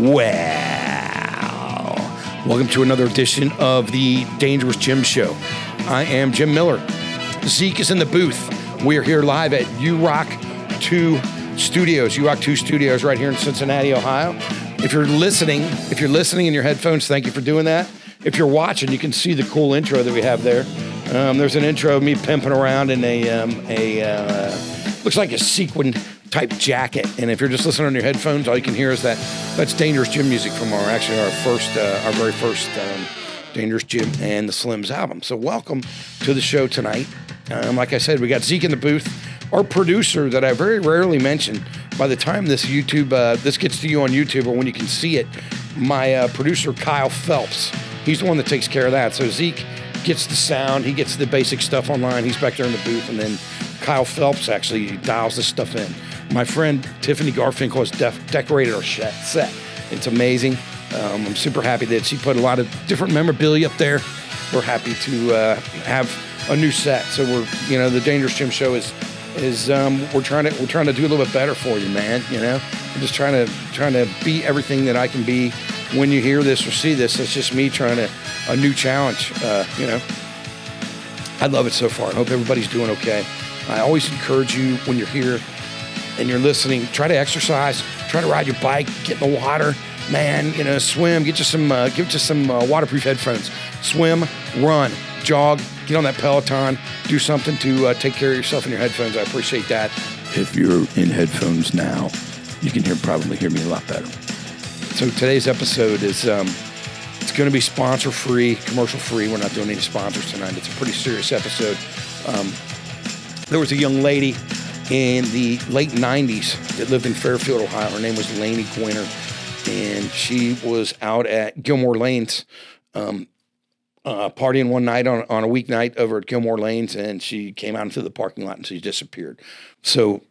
Well, welcome to another edition of the Dangerous Gym Show. I am Jim Miller. Zeke is in the booth. We are here live at UROC 2 Studios. UROC 2 Studios right here in Cincinnati, Ohio. If you're listening in your headphones, thank you for doing that. If you're watching, you can see the cool intro that we have there. There's an intro of me pimping around in a looks like a sequin type jacket. And if you're just listening on your headphones, all you can hear is that's Dangerous Gym music from our very first Dangerous Gym and the Slims album. So welcome to the show tonight. Like I said, we got Zeke in the booth, our producer that I very rarely mention. By the time this gets to you on YouTube or when you can see it, my producer Kyle Phelps, he's the one that takes care of that. So Zeke gets the sound, he gets the basic stuff online, he's back there in the booth, and then Kyle Phelps actually dials this stuff in. My friend Tiffany Garfinkel has decorated our set. It's amazing. I'm super happy that she put a lot of different memorabilia up there. We're happy to have a new set. So the Dangerous Gym Show is we're trying to do a little bit better for you, man. I'm just trying to be everything that I can be. When you hear this or see this, it's just me trying a new challenge. I love it so far. I hope everybody's doing okay. I always encourage you when you're here and you're listening, try to exercise, try to ride your bike, get in the water, man, swim, get you some waterproof headphones, swim, run, jog, get on that Peloton, do something to take care of yourself in your headphones. I appreciate that. If you're in headphones now, you can probably hear me a lot better. So today's episode is, it's going to be sponsor-free, commercial-free. We're not doing any sponsors tonight. It's a pretty serious episode. There was a young lady in the late 90s that lived in Fairfield, Ohio. Her name was Laney Gwinner, and she was out at Gilmore Lanes partying one night on a weeknight over at Gilmore Lanes, and she came out into the parking lot and she disappeared. So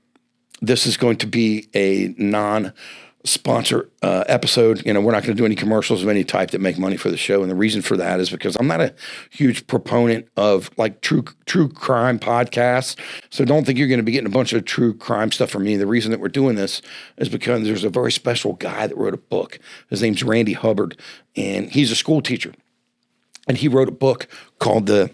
this is going to be a non-sponsor episode. We're not going to do any commercials of any type that make money for the show, and the reason for that is because I'm not a huge proponent of like true crime podcasts. So don't think you're going to be getting a bunch of true crime stuff from me. The reason that we're doing this is because there's a very special guy that wrote a book. His name's Randy Hubbard, and he's a school teacher, and he wrote a book called the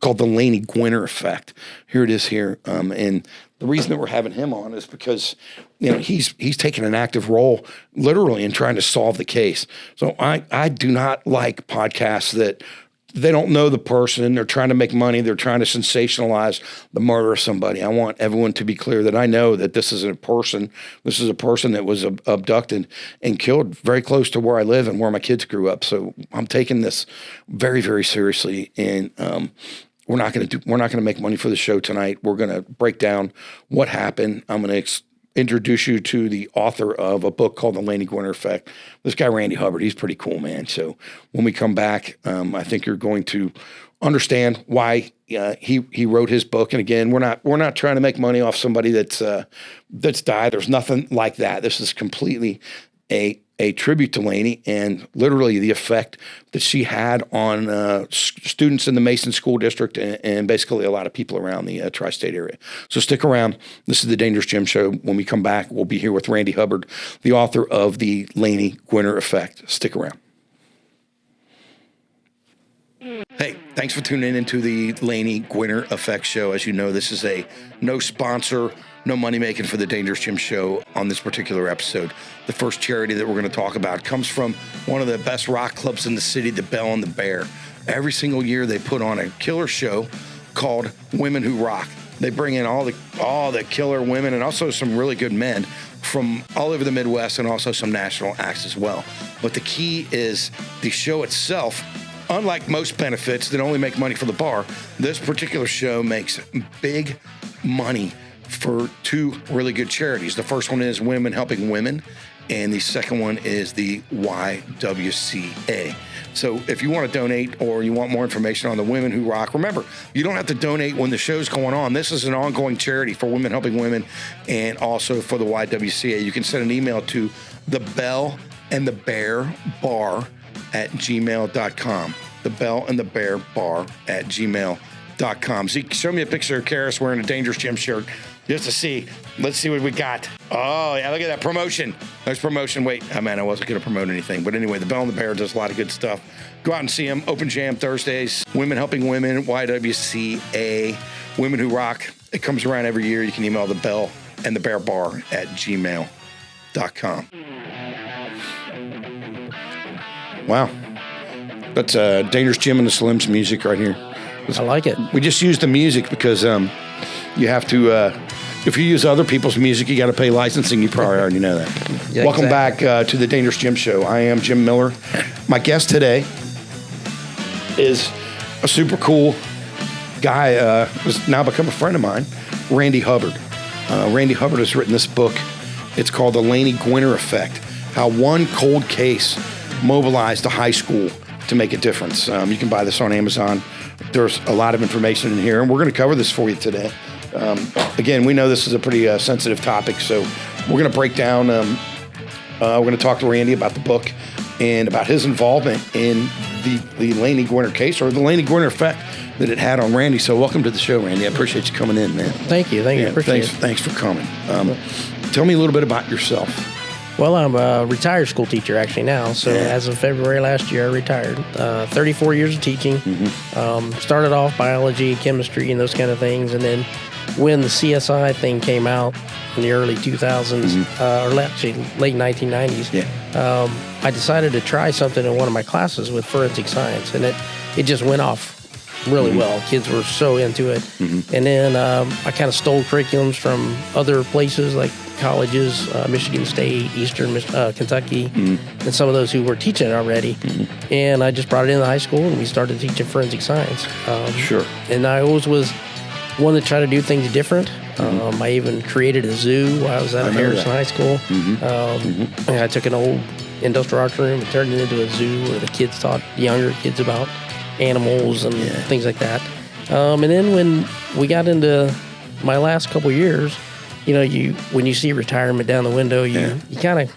Laney Gwinner Effect. Here it is here, and the reason that we're having him on is because, he's taken an active role literally in trying to solve the case. So I do not like podcasts that they don't know the person. They're trying to make money. They're trying to sensationalize the murder of somebody. I want everyone to be clear that I know that this is a person. This is a person that was abducted and killed very close to where I live and where my kids grew up. So I'm taking this very, very seriously, and we're not going to make money for the show tonight. We're going to break down what happened. I'm going to introduce you to the author of a book called The Laney Gwinner Effect. This guy, Randy Hubbard, he's pretty cool, man. So when we come back, I think you're going to understand why he wrote his book. And again, we're not trying to make money off somebody that's died. There's nothing like that. This is completely a tribute to Laney and literally the effect that she had on students in the Mason School District and basically a lot of people around the tri-state area. So stick around. This is the Dangerous Gym Show. When we come back, we'll be here with Randy Hubbard, the author of the Laney Gwinner Effect. Stick around. Hey, thanks for tuning into the Laney Gwinner Effect Show. As you know, this is a no sponsor, no money making for the Dangerous Gym Show on this particular episode. The first charity that we're going to talk about comes from one of the best rock clubs in the city, the Bell and the Bear. Every single year they put on a killer show called Women Who Rock. They bring in all the killer women and also some really good men from all over the Midwest and also some national acts as well. But the key is the show itself. Unlike most benefits that only make money for the bar, this particular show makes big money for two really good charities. The first one is Women Helping Women, and the second one is the YWCA. So if you want to donate or you want more information on the Women Who Rock, remember, you don't have to donate when the show's going on. This is an ongoing charity for Women Helping Women and also for the YWCA. You can send an email to the Bell and the Bear Bar at gmail.com. The Bell and the Bear Bar at gmail.com. Zeke, show me a picture of Karis wearing a Dangerous Gym shirt. just to see. Let's see what we got. Oh, yeah, look at that promotion. There's promotion. Wait, oh, man, I wasn't going to promote anything. But anyway, the Bell and the Bear does a lot of good stuff. Go out and see them. Open Jam Thursdays. Women Helping Women, YWCA. Women Who Rock. It comes around every year. You can email the Bell and the Bear Bar at gmail.com. Wow. That's Dangerous Jim and the Slims music right here. I like it. We just use the music because you have to, if you use other people's music, you got to pay licensing. You probably already know that. Yeah, Welcome exactly. back to the Dangerous Jim Show. I am Jim Miller. My guest today is a super cool guy, who's now become a friend of mine, Randy Hubbard. Randy Hubbard has written this book. It's called The Laney Gwinner Effect, How One Cold Case Mobilized a High School to Make a Difference. You can buy this on Amazon. There's a lot of information in here, and we're going to cover this for you today. Again, we know this is a pretty sensitive topic, so we're going to break down, we're going to talk to Randy about the book and about his involvement in the Laney Gwinner case, or the Laney Gwinner effect that it had on Randy. So welcome to the show, Randy. I appreciate you coming in, man. Thank you. Appreciate it. Thanks for coming. Tell me a little bit about yourself. Well, I'm a retired school teacher actually now. So as of February last year, I retired. 34 years of teaching. Started off biology, chemistry, and those kind of things. And then when the CSI thing came out in the early 2000s, or actually late 1990s, I decided to try something in one of my classes with forensic science. And it just went off really well. Kids were so into it. And then I kind of stole curriculums from other places like colleges, Michigan State, Eastern Kentucky, and some of those who were teaching it already. And I just brought it into high school, and we started teaching forensic science. Sure. And I always was one that tried to do things different. I even created a zoo while I was at Harrison High School. And I took an old industrial arts room and turned it into a zoo where the kids taught younger kids about animals and things like that. And then when we got into my last couple years, when you see retirement down the window, you kind of,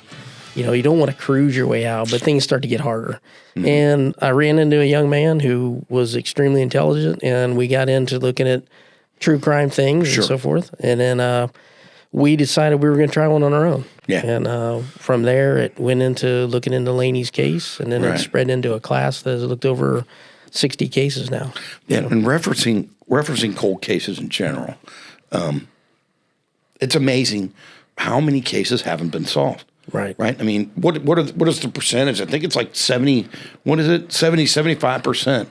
you don't want to cruise your way out, but things start to get harder. And I ran into a young man who was extremely intelligent, and we got into looking at true crime things and so forth. And then we decided we were going to try one on our own. And from there, it went into looking into Laney's case, and then it spread into a class that has looked over 60 cases now. And referencing cold cases in general, it's amazing how many cases haven't been solved. Right. I mean, what is the percentage? I think it's like 75%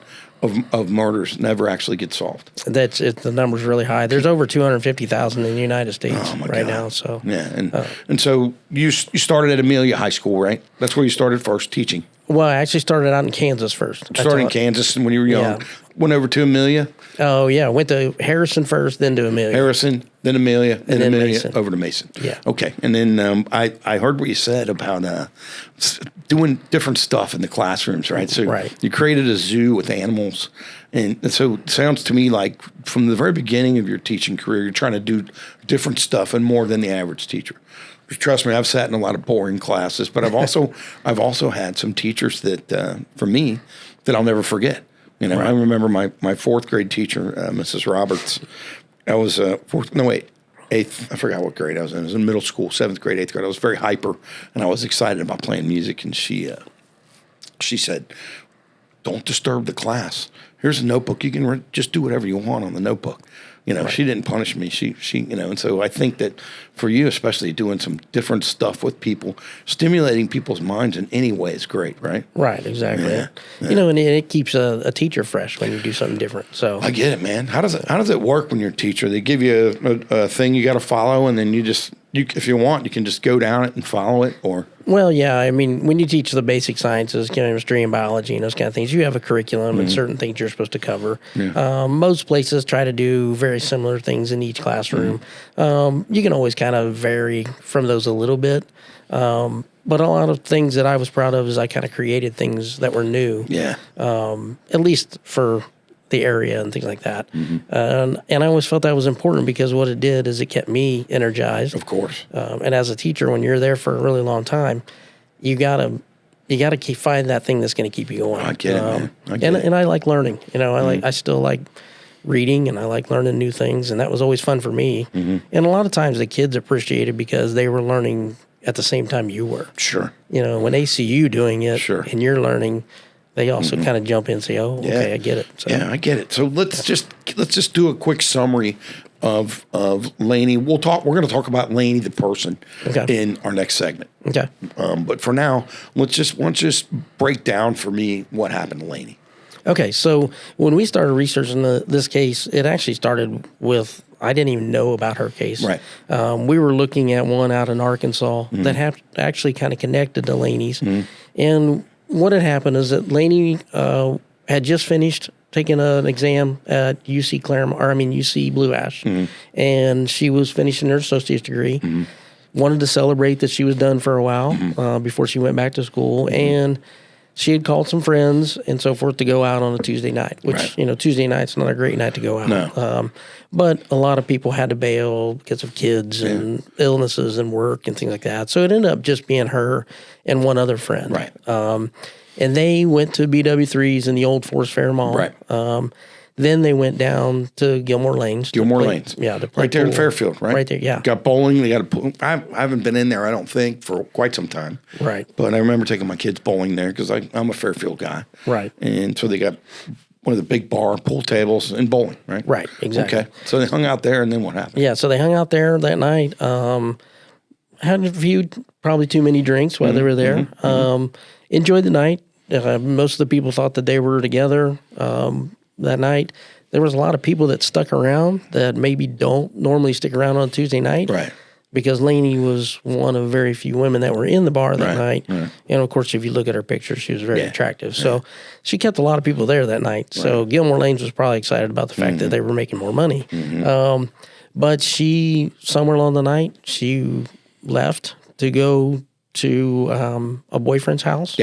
of murders never actually get solved. The number's really high. There's over 250,000 in the United States now. So and so you started at Amelia High School, right? That's where you started first teaching. Well, I actually started out in Kansas first. Started in Kansas when you were young. Went over to Amelia. Oh yeah, went to Harrison first, then to Amelia. Harrison, then Amelia, and then Amelia Mason. Over to Mason. Yeah. Okay, and then I heard what you said about doing different stuff in the classrooms, right? So you created a zoo with animals, and so it sounds to me like from the very beginning of your teaching career, you're trying to do different stuff and more than the average teacher. Trust me, I've sat in a lot of boring classes, but I've also had some teachers that for me that I'll never forget. I remember my fourth grade teacher, Mrs. Roberts. I was eighth. I forgot what grade I was in. I was in middle school, 7th grade, 8th grade. I was very hyper, and I was excited about playing music. And she said, "Don't disturb the class. Here's a notebook. You can just do whatever you want on the notebook." She didn't punish me. She and so I think that for you, especially doing some different stuff with people, stimulating people's minds in any way is great, right? Right, exactly. Yeah. And it keeps a teacher fresh when you do something different. So I get it, man. How does it work when you're a teacher? They give you a thing you got to follow, and then if you want, you can just go down it and follow it, or. Well, yeah. I mean, when you teach the basic sciences, chemistry and biology and those kind of things, you have a curriculum and certain things you're supposed to cover. Yeah. Most places try to do very similar things in each classroom. You can always kind of vary from those a little bit. But a lot of things that I was proud of is I kind of created things that were new. Yeah. At least for the area and things like that. And I always felt that was important because what it did is it kept me energized. Of course. And as a teacher, when you're there for a really long time, you gotta find that thing that's going to keep you going. I get it, man. And I like learning. I still like reading and I like learning new things, and that was always fun for me. And a lot of times the kids appreciated because they were learning at the same time you were. Sure. When they see you doing it and you're learning, they also kind of jump in and say, "Oh, okay, I get it." So, I get it. So let's just do a quick summary of Laney. We're going to talk about Laney the person in our next segment. Okay. But for now, let's just break down for me what happened to Laney. Okay, so when we started researching this case, it actually started with I didn't even know about her case. Right. We were looking at one out in Arkansas that actually kind of connected to Laney's. And what had happened is that Laney had just finished taking an exam at UC Blue Ash, and she was finishing her associate's degree. Wanted to celebrate that she was done for a while before she went back to school, and she had called some friends and so forth to go out on a Tuesday night, which, Tuesday night's not a great night to go out. No. But a lot of people had to bail because of kids and illnesses and work and things like that. So it ended up just being her and one other friend. Right. And they went to BW3's in the old Forest Fair Mall. Right. Then they went down to Gilmore Lanes. Lanes. Yeah. To play right there pool. in Fairfield, right? Right there, yeah. Got bowling. They got a pool. I haven't been in there, I don't think, for quite some time. Right. But I remember taking my kids bowling there because I'm a Fairfield guy. Right. And so they got one of the big bar pool tables and bowling, right? Right, exactly. Okay. So they hung out there, and then what happened? Yeah, so they hung out there that night. Had a few, probably too many drinks while they were there. Enjoyed the night. Most of the people thought that they were together that night. There was a lot of people that stuck around that maybe don't normally stick around on Tuesday night. Right. Because Laney was one of very few women that were in the bar that night. Right. And, of course, if you look at her picture, she was very attractive. So she kept a lot of people there that night. So Gilmore Lanes was probably excited about the fact that they were making more money. But somewhere along the night, she left to go to a boyfriend's house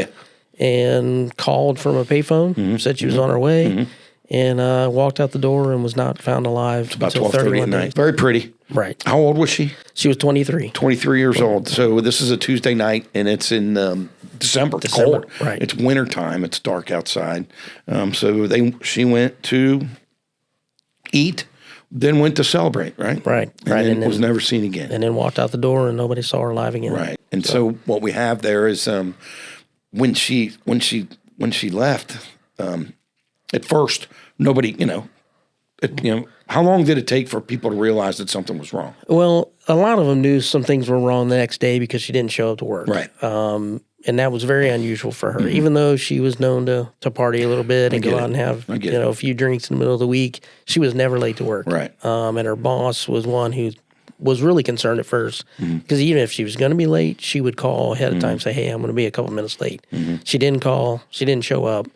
and called from a payphone, said she was on her way, and walked out the door and was not found alive. It's about 12:30 at night. Very pretty. Right. How old was she? She was 23. 23 years old. So this is a Tuesday night, and it's in December. Cold. Right. It's winter time. It's dark outside. So she went to eat, then went to celebrate, right? Right. And then was never seen again. And then walked out the door, and nobody saw her alive again. Right. And so what we have there is when she left, at first nobody, how long did it take for people to realize that something was wrong? Well, a lot of them knew some things were wrong the next day because she didn't show up to work. Right. And that was very unusual for her. Even though she was known to party a little bit and go out and have a few drinks in the middle of the week, she was never late to work. Right. And her boss was one who was really concerned at first because even if she was going to be late, she would call ahead of time and say, "Hey, I'm going to be a couple minutes late." She didn't call. She didn't show up.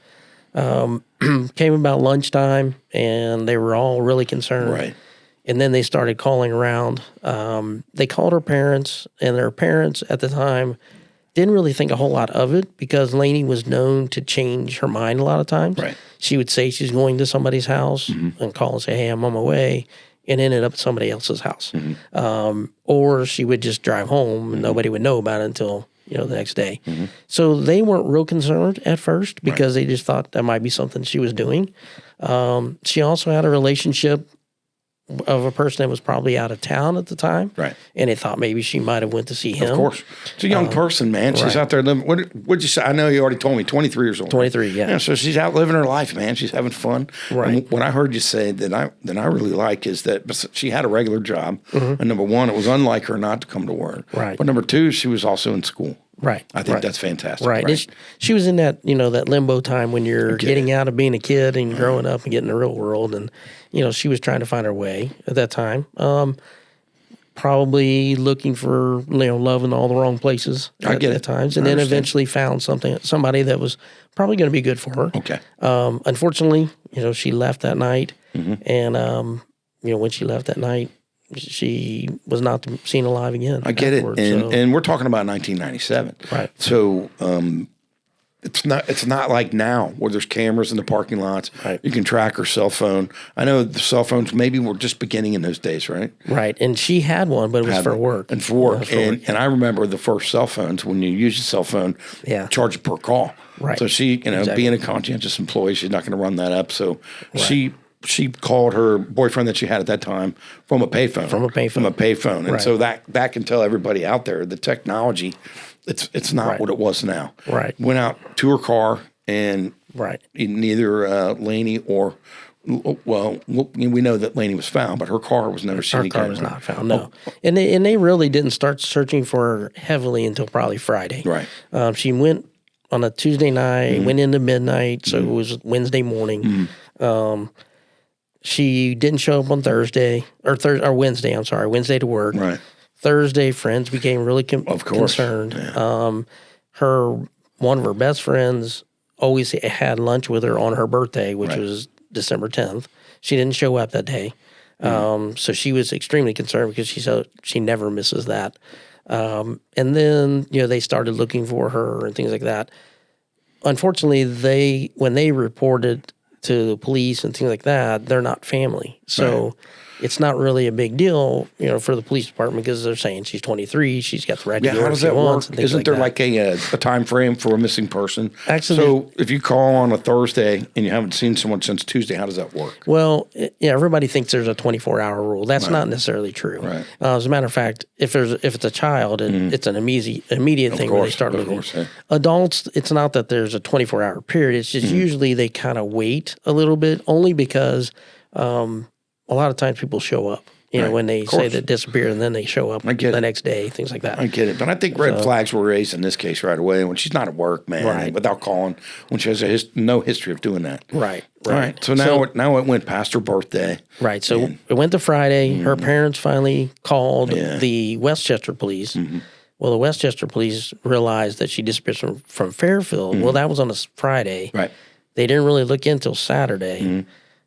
Came about lunchtime, and they were all really concerned. Right. And then they started calling around. They called her parents, and their parents at the time didn't really think a whole lot of it because Laney was known to change her mind a lot of times. Right. She would say she's going to somebody's house and call and say, "Hey, I'm on my way," and ended up at somebody else's house. Or she would just drive home, and nobody would know about it until the next day. So they weren't real concerned at first because they just thought that might be something she was doing. She also had a relationship of a person that was probably out of town at the time. Right. And they thought maybe she might have went to see him. Of course. It's a young person, man. She's out there living. What'd you say? I know you already told me, 23 years old. 23, yeah. So she's out living her life, man. She's having fun. Right. And what I heard you say that I really like is that she had a regular job. And number one, it was unlike her not to come to work. Right. But number two, she was also in school. Right. I think that's fantastic. Right. And she was in that, that limbo time when you're getting out of being a kid and growing up and getting in the real world. And, she was trying to find her way at that time. Probably looking for, love in all the wrong places at times. And then eventually found somebody that was probably going to be good for her. Okay. Unfortunately, she left that night. And, when she left that night, she was not seen alive again. I get it. And we're talking about 1997. Right. So it's not like now where there's cameras in the parking lots. Right. You can track her cell phone. I know the cell phones maybe were just beginning in those days, right? Right. And she had one, but it was for work. And for work. And I remember the first cell phones, when you use a cell phone, charge it per call. Right. So she, being a conscientious employee, she's not going to run that up. So she called her boyfriend that she had at that time from a payphone. And Right. so that can tell everybody out there the technology, it's not what it was now. Right. Went out to her car and Right. neither Laney or we know that Laney was found, but her car was never seen again. Her car was not found. No, and they really didn't start searching for her heavily until probably Friday. Right. She went on a Tuesday night, went into midnight, so it was Wednesday morning. She didn't show up on Thursday or Wednesday. I'm sorry, Wednesday to work. Right. Thursday, friends became really concerned. Yeah. One of her best friends always had lunch with her on her birthday, which Right. was December 10th. She didn't show up that day. So she was extremely concerned because she never misses that. And then, they started looking for her and things like that. Unfortunately, when they reported to the police and things like that, they're not family. So it's not really a big deal, for the police department because they're saying she's 23, she's got the right to do how does that work? Isn't there like a time frame for a missing person? Actually, so if you call on a Thursday and you haven't seen someone since Tuesday, how does that work? Well, everybody thinks there's a 24-hour rule. That's not necessarily true. Right. As a matter of fact, if it's a child, and it's an immediate thing where they start looking. Adults, it's not that there's a 24-hour period. It's just usually they kind of wait a little bit, only because a lot of times people show up, when they say they disappear and then they show up the next day, things like that. I get it. But I think red flags were raised in this case right away when she's not at work, man, Right. without calling, when she has no history of doing that. Right. All right. So now it went past her birthday. Right. So it went to Friday. Her parents finally called the Westchester police. Well, the Westchester police realized that she disappeared from Fairfield. Well, that was on a Friday. Right. They didn't really look until Saturday.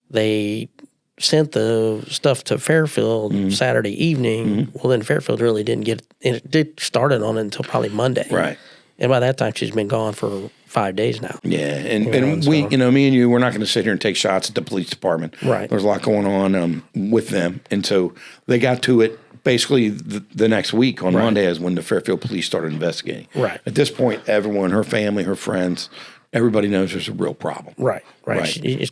They sent the stuff to Fairfield Saturday evening. Well, then Fairfield really didn't get it started on it until probably Monday. Right. And by that time, she's been gone for 5 days now. Yeah, and we, me and you, we're not going to sit here and take shots at the police department. Right. There's a lot going on with them, and so they got to it basically the next week on Monday is when the Fairfield police started investigating. Right. At this point, everyone, her family, her friends, everybody knows there's a real problem. Right.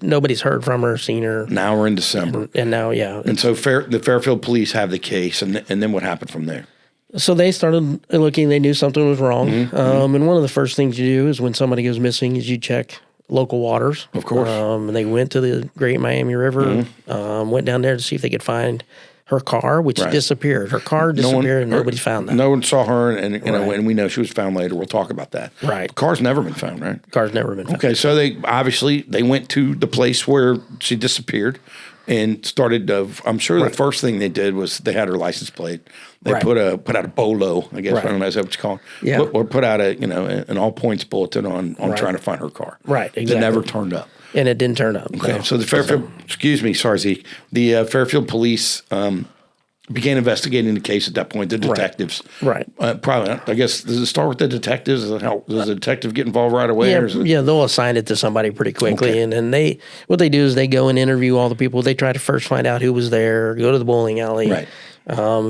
Nobody's heard from her, seen her. Now we're in December. And now, And so the Fairfield police have the case, and then what happened from there? So they started looking. They knew something was wrong. And one of the first things you do is when somebody goes missing is you check local waters. Of course. And they went to the Great Miami River, went down there to see if they could find her car, which disappeared. Her car disappeared, and nobody found that. No one saw her, and and we know she was found later. We'll talk about that. Right. The car's never been found, right? Car's never been found. Okay, so they went to the place where she disappeared and started. I'm sure the first thing they did was they had her license plate. They put out a bolo, I guess. I don't know, is that what you call it? Yeah. Or put out an all points bulletin on trying to find her car. Right, exactly. It never turned up. And it didn't turn up. Okay, so the Fairfield, sorry, Zeke. The Fairfield police began investigating the case at that point. The detectives, Right. Probably, I guess, does it start with the detectives? Does the detective get involved right away? Yeah, they'll assign it to somebody pretty quickly, Okay. and they what they do is they go and interview all the people. They try to first find out who was there, go to the bowling alley,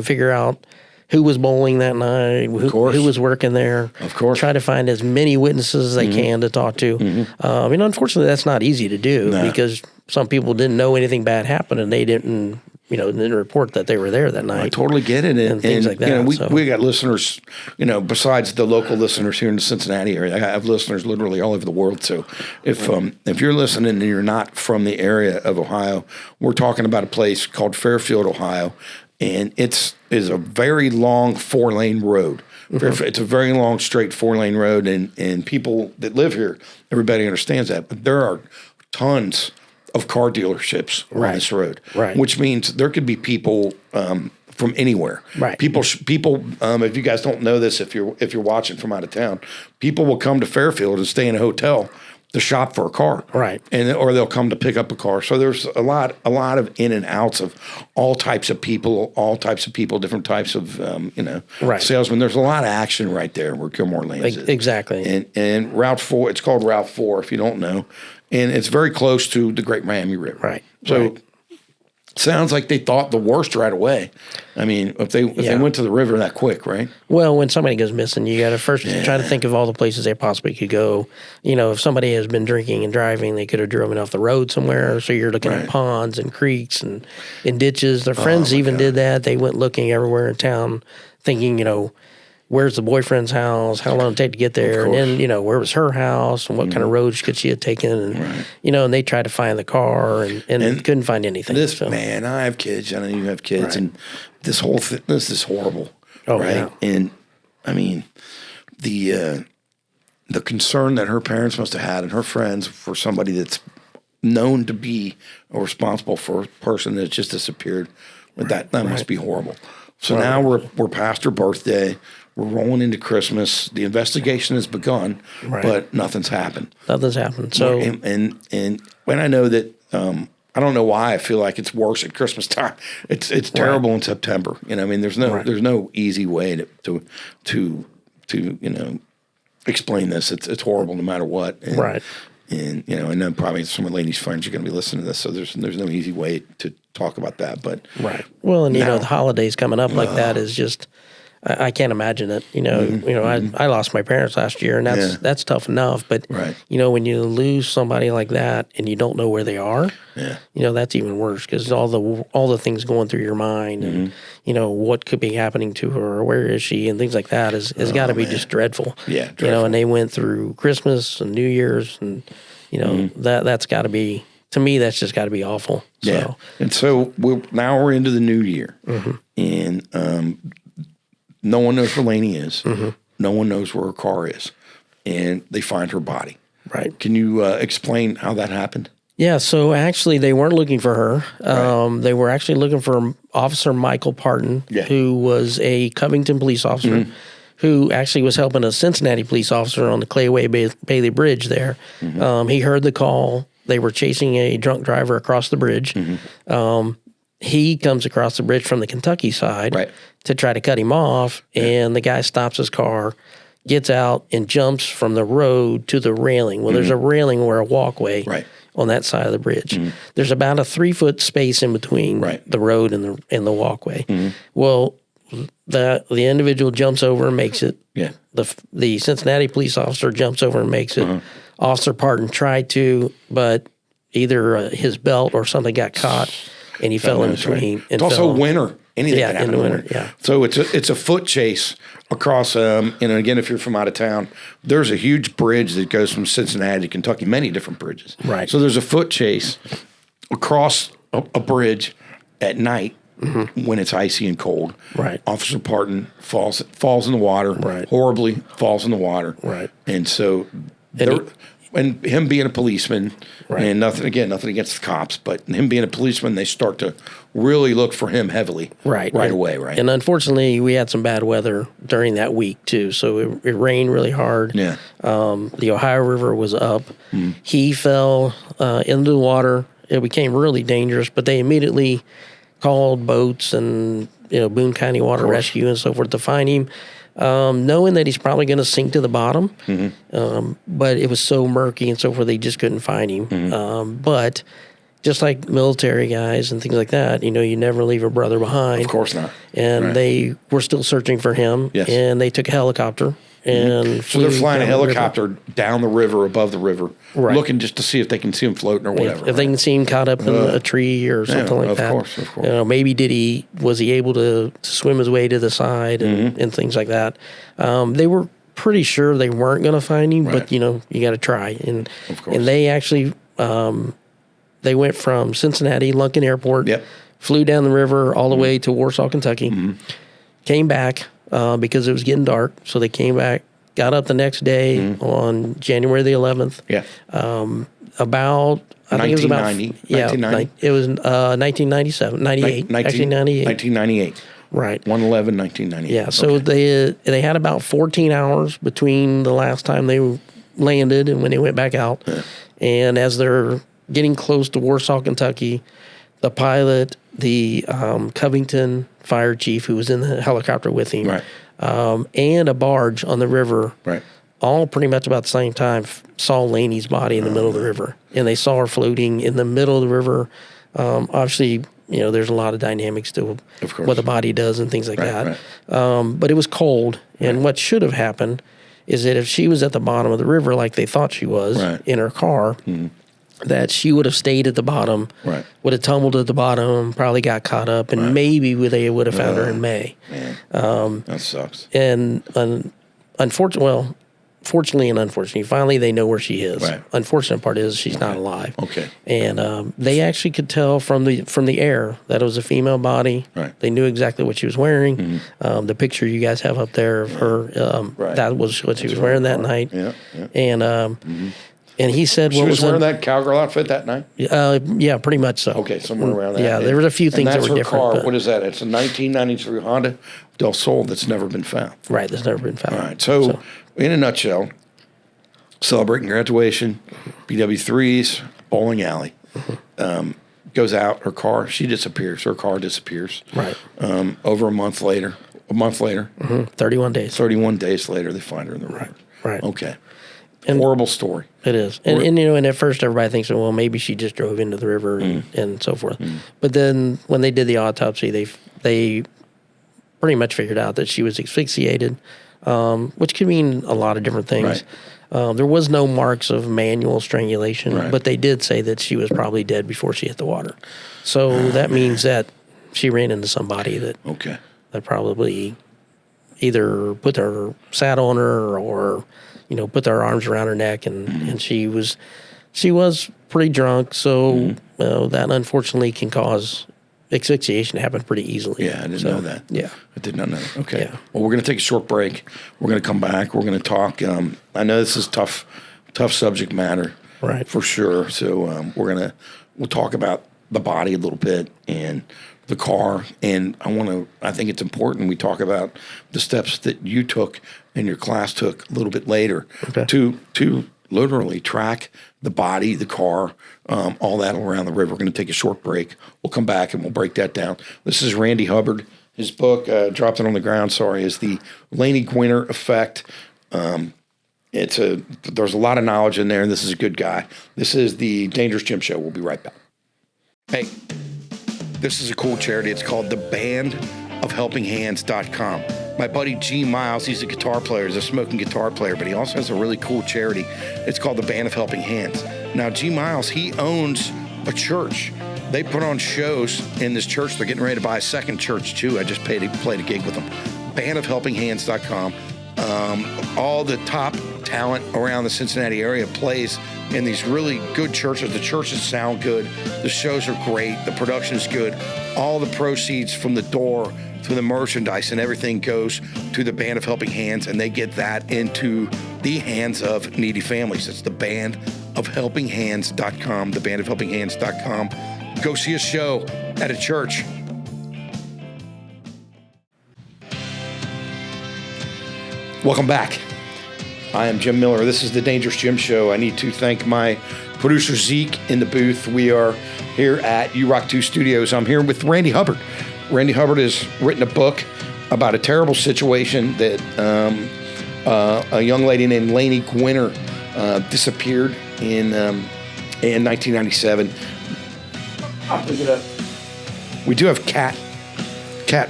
figure out who was bowling that night, who was working there. Of course. Try to find as many witnesses as they can to talk to. Unfortunately, that's not easy to do because some people didn't know anything bad happened, and they didn't report that they were there that night. I totally get it. And things like that. We got listeners, besides the local listeners here in the Cincinnati area, I have listeners literally all over the world. So if you're listening and you're not from the area of Ohio, we're talking about a place called Fairfield, Ohio, and is a very long 4-lane road. It's a very long, straight 4-lane road, and people that live here, everybody understands that. But there are tons of car dealerships on this road, which means there could be people from anywhere. Right. People. If you guys don't know this, if you're watching from out of town, people will come to Fairfield and stay in a hotel to shop for a car, right? Or they'll come to pick up a car. So there's a lot of in and outs of all types of people, different types of salesmen. There's a lot of action right there where Gilmore Lanes is. Exactly. And Route 4, it's called Route 4 if you don't know, and it's very close to the Great Miami River. Right. So Sounds like they thought the worst right away. I mean, if they went to the river that quick, right? Well, when somebody goes missing, you got to first try to think of all the places they possibly could go. You know, if somebody has been drinking and driving, they could have driven off the road somewhere. So you're looking at ponds and creeks and in ditches. Their friends even did that. They went looking everywhere in town, thinking, you know, where's the boyfriend's house? How long did it take to get there? And then, you know, where was her house and what kind of roads could she have taken? And, you know, and they tried to find the car and couldn't find anything. Man, I have kids. I know you have kids. And this whole this is horrible. Oh, right? Yeah. And, I mean, the concern that her parents must have had and her friends for somebody that's known to be responsible for a person that's just disappeared, that must be horrible. So now we're past her birthday. We're rolling into Christmas. The investigation has begun, but nothing's happened. Nothing's happened. So and when I know that, I don't know why I feel like it's worse at Christmas time. It's terrible in September. You know, I mean, there's no easy way to you know, explain this. It's horrible no matter what. And, And you know, I know probably some of Laney's friends are going to be listening to this, so there's no easy way to talk about that. But well, and you know, the holidays coming up like that is just. I can't imagine it. You know, I lost my parents last year, and that's tough enough. But you know, when you lose somebody like that and you don't know where they are, you know, that's even worse because all the things going through your mind, and you know what could be happening to her, or where is she, and things like that has got to be just dreadful. Yeah, dreadful. You know, and they went through Christmas and New Year's, and you know that's got to be. To me, that's just got to be awful. So. And so we're into the new year, and no one knows where Laney is. No one knows where her car is. And they find her body. Right. Can you explain how that happened? Yeah, so actually they weren't looking for her. They were actually looking for Officer Michael Parton, who was a Covington police officer, who actually was helping a Cincinnati police officer on the Clayway Bailey Bridge there. He heard the call. They were chasing a drunk driver across the bridge. He comes across the bridge from the Kentucky side to try to cut him off, and the guy stops his car, gets out, and jumps from the road to the railing. Well, there's a railing or a walkway on that side of the bridge. There's about a 3-foot space in between the road and the walkway. Well, the individual jumps over and makes it. The Cincinnati police officer jumps over and makes it. Officer Parton tried to, but either his belt or something got caught. And he fell in between. It's also winter. Anything can happen in the winter. So it's a foot chase across. And again, if you're from out of town, there's a huge bridge that goes from Cincinnati to Kentucky. Many different bridges. Right. So there's a foot chase across a bridge at night when it's icy and cold. Right. Officer Parton falls in the water. Horribly falls in the water. And so and him being a policeman, and nothing against the cops, but him being a policeman, they start to really look for him heavily right away. And unfortunately, we had some bad weather during that week too, so it rained really hard. The Ohio River was up. He fell into the water. It became really dangerous, but they immediately called boats and Boone County Water Rescue and so forth to find him. Knowing that he's probably going to sink to the bottom, but it was so murky and so forth, they just couldn't find him. But just like military guys and things like that, you never leave a brother behind. Of course not. And they were still searching for him, and they took a helicopter. And so they're flying a helicopter down the river, above the river, looking just to see if they can see him floating or whatever. If they can see him caught up in a tree or something like that. Of course. Maybe was he able to swim his way to the side and things like that. They were pretty sure they weren't going to find him, but you got to try. And they actually they went from Cincinnati Lunken Airport, flew down the river all the way to Warsaw, Kentucky, came back. Because it was getting dark, so they came back, got up the next day on January the 11th. About, I think it was about, 1990. It was 1997, 98, actually 98. 1998. Right. 1/11/1998. Yeah, so they had about 14 hours between the last time they landed and when they went back out. And as they're getting close to Warsaw, Kentucky, the pilot, the Covington fire chief who was in the helicopter with him, and a barge on the river, all pretty much about the same time, saw Laney's body in the middle of the river. And they saw her floating in the middle of the river. Obviously, there's a lot of dynamics to Of course. what the body does and things like that. Right. But it was cold, and what should have happened is that if she was at the bottom of the river like they thought she was in her car, that she would have stayed at the bottom, would have tumbled at the bottom, probably got caught up, and maybe they would have found her in May. Man, that sucks. And fortunately and unfortunately, finally they know where she is. Right. Unfortunate part is she's not alive. Okay. And they actually could tell from the air that it was a female body. Right. They knew exactly what she was wearing. The picture you guys have up there of her, that was what she was wearing that night. Yeah. And he said, she was wearing that cowgirl outfit that night? Yeah, pretty much so. Okay, somewhere around that. Yeah, there was a few things that were her different. Car. What is that? It's a 1993 Honda Del Sol that's never been found. Right, that's never been found. All right, so in a nutshell, celebrating graduation, BW3s, bowling alley. Goes out, her car, she disappears. Her car disappears. Right. Over a month later, 31 days. 31 days later, they find her in the river. Right. Okay. And horrible story. It is. And at first everybody thinks, well, maybe she just drove into the river and so forth. But then when they did the autopsy, they pretty much figured out that she was asphyxiated, which could mean a lot of different things. Right. There was no marks of manual strangulation, but they did say that she was probably dead before she hit the water. So that means that she ran into somebody that probably either put their saddle on her or put their arms around her neck, and she was pretty drunk. So that unfortunately can cause asphyxiation to happen pretty easily. Yeah, I didn't know that. Yeah. I did not know that. Okay. Yeah. Well, we're going to take a short break. We're going to come back. We're going to talk. I know this is tough subject matter. Right. For sure. So we'll talk about the body a little bit and the car. And I think it's important we talk about the steps that you took and your class took a little bit later to literally track the body, the car, all that around the river. We're going to take a short break. We'll come back and we'll break that down. This is Randy Hubbard. His book, dropped it on the ground, is the Laney Gwinner Effect. There's a lot of knowledge in there, and this is a good guy. This is the Dangerous Gym Show. We'll be right back. Hey, this is a cool charity. It's called the bandofhelpinghands.com. My buddy G Miles, he's a guitar player. He's a smoking guitar player, but he also has a really cool charity. It's called the Band of Helping Hands. Now, G Miles, he owns a church. They put on shows in this church. They're getting ready to buy a second church, too. I just played a gig with them. Bandofhelpinghands.com. All the top talent around the Cincinnati area plays in these really good churches. The churches sound good. The shows are great. The production's good. All the proceeds from the door to the merchandise and everything goes to the Band of Helping Hands, and they get that into the hands of needy families. It's the bandofhelpinghands.com, the bandofhelpinghands.com. Go see a show at a church. Welcome back. I am Jim Miller. This is the Dangerous Gym Show. I need to thank my producer Zeke in the booth. We are here at URock 2 Studios. I'm here with Randy Hubbard. Randy Hubbard has written a book about a terrible situation that a young lady named Laney Gwinner disappeared in 1997. I'll pick it up. We do have cat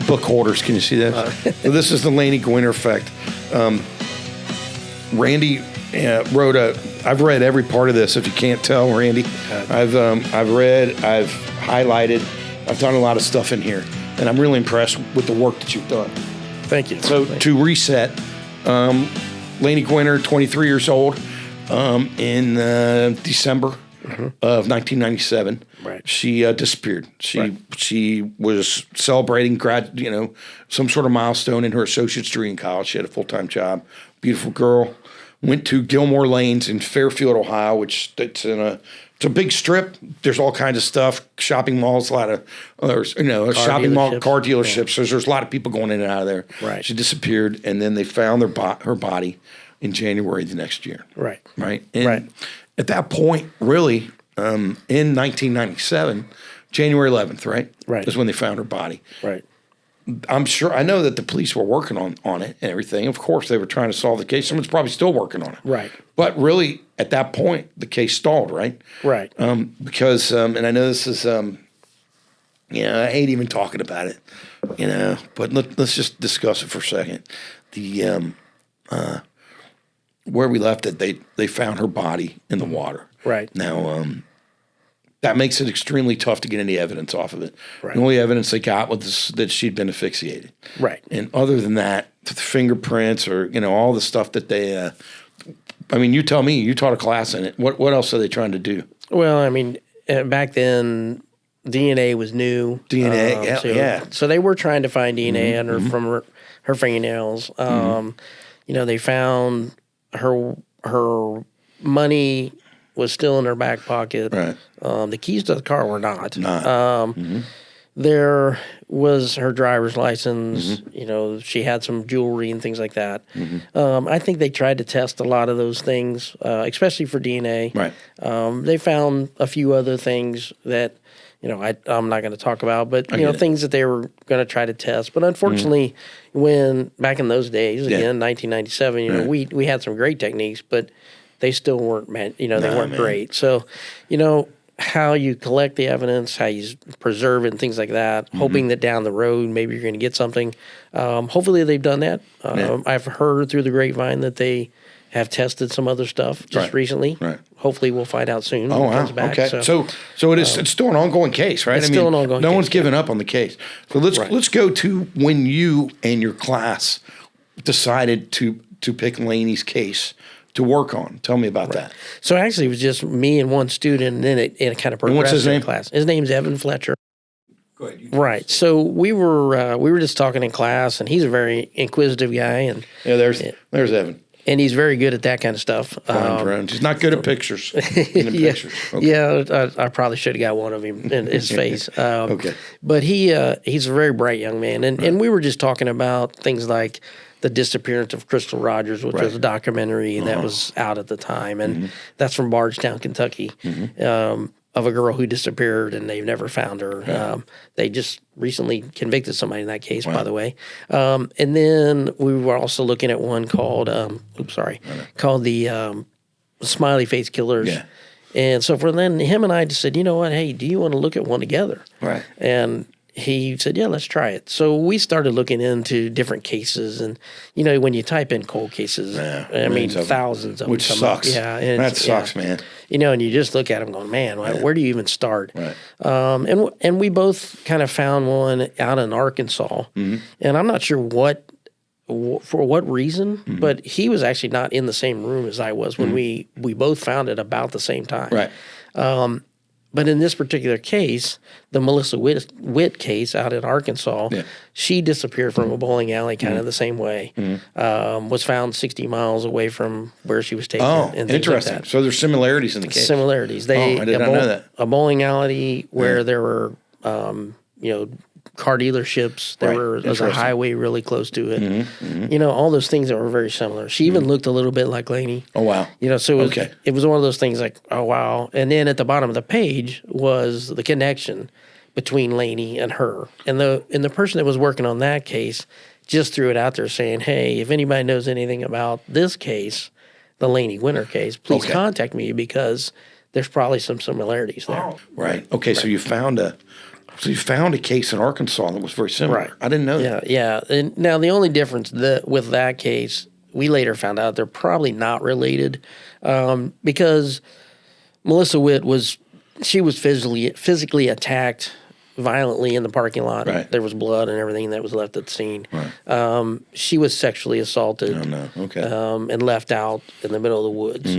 book holders. Can you see that? This is the Laney Gwinner Effect. Randy wrote I've read every part of this. If you can't tell, Randy, I've read, I've highlighted, I've done a lot of stuff in here, and I'm really impressed with the work that you've done. Thank you. So to reset, Laney Gwinner, 23 years old, in December of 1997, she disappeared. She was celebrating some sort of milestone in her associate's degree in college. She had a full-time job. Beautiful girl. Went to Gilmore Lanes in Fairfield, Ohio, which it's a big strip. There's all kinds of stuff, shopping malls, a lot of shopping mall, car dealerships. Yeah. So there's a lot of people going in and out of there. Right. She disappeared, and then they found her body in January the next year. Right. And at that point, really, in 1997, January 11th, right, is when they found her body. Right. I know that the police were working on it and everything. Of course, they were trying to solve the case. Someone's probably still working on it. Right. But really, at that point, the case stalled, right? Right. Because, and I know this is, I hate even talking about it, but let's just discuss it for a second. The where we left it, they found her body in the water. Right. Now, that makes it extremely tough to get any evidence off of it. Right. The only evidence they got was that she'd been asphyxiated. Right. And other than that, the fingerprints or, all the stuff that they, you tell me, you taught a class in it. What else are they trying to do? Well, back then, DNA was new. DNA, So they were trying to find DNA on her from her fingernails. They found her money was still in her back pocket. Right. The keys to the car were not. There was her driver's license. She had some jewelry and things like that. I think they tried to test a lot of those things, especially for DNA. Right. They found a few other things that, I'm not going to talk about, but, things that they were going to try to test. But unfortunately, when back in those days, again, 1997, we had some great techniques, but they still weren't, they weren't great. So, how you collect the evidence, how you preserve it and things like that, hoping that down the road, maybe you're going to get something. Hopefully they've done that. I've heard through the grapevine that they have tested some other stuff just recently. Right. Hopefully we'll find out soon. Oh, wow. Okay. So it's still an ongoing case, right? It's still an ongoing case. No one's given up on the case. So let's go to when you and your class decided to pick Laney's case to work on. Tell me about that. So actually it was just me and one student, and then it kind of progressed. And what's his name? Class. His name's Evan Fletcher. Go ahead. Right. So we were just talking in class, and he's a very inquisitive guy, and there's Evan. And he's very good at that kind of stuff. He's not good at pictures. Pictures. Okay. Yeah, I probably should have got one of him in his face. Okay. But he's a very bright young man. And we were just talking about things like The Disappearance of Crystal Rogers, which was a documentary that was out at the time. And that's from Bardstown, Kentucky, of a girl who disappeared and they've never found her. They just recently convicted somebody in that case, by the way. And then we were also looking at one called, called the Smiley Face Killers. Yeah. And so then him and I just said, you know what, hey, do you want to look at one together? Right. And he said, yeah, let's try it. So we started looking into different cases. And, when you type in cold cases, thousands of them. Which sucks. Yeah. That sucks, man. And you just look at them going, man, where do you even start? Right. And we both kind of found one out in Arkansas. And I'm not sure for what reason, but he was actually not in the same room as I was when we both found it about the same time. Right. But in this particular case, the Melissa Witt case out in Arkansas, she disappeared from a bowling alley kind of the same way. Was found 60 miles away from where she was taken. Oh, and interesting. Like so there's similarities in the case. Similarities. I did not know that. A bowling alley where there were, car dealerships. There was a highway really close to it. All those things that were very similar. She even looked a little bit like Laney. Oh, wow. So it was one of those things like, oh, wow. And then at the bottom of the page was the connection between Laney and her. And the person that was working on that case just threw it out there saying, hey, if anybody knows anything about this case, the Laney Gwinner case, please contact me because there's probably some similarities there. Oh, right. Okay, right. So you found a case in Arkansas that was very similar. Right. I didn't know that. Yeah. And now the only difference with that case, we later found out they're probably not related because Melissa Witt was physically attacked violently in the parking lot. Right. There was blood and everything that was left at the scene. Right. She was sexually assaulted. Oh, no. Okay. And left out in the middle of the woods.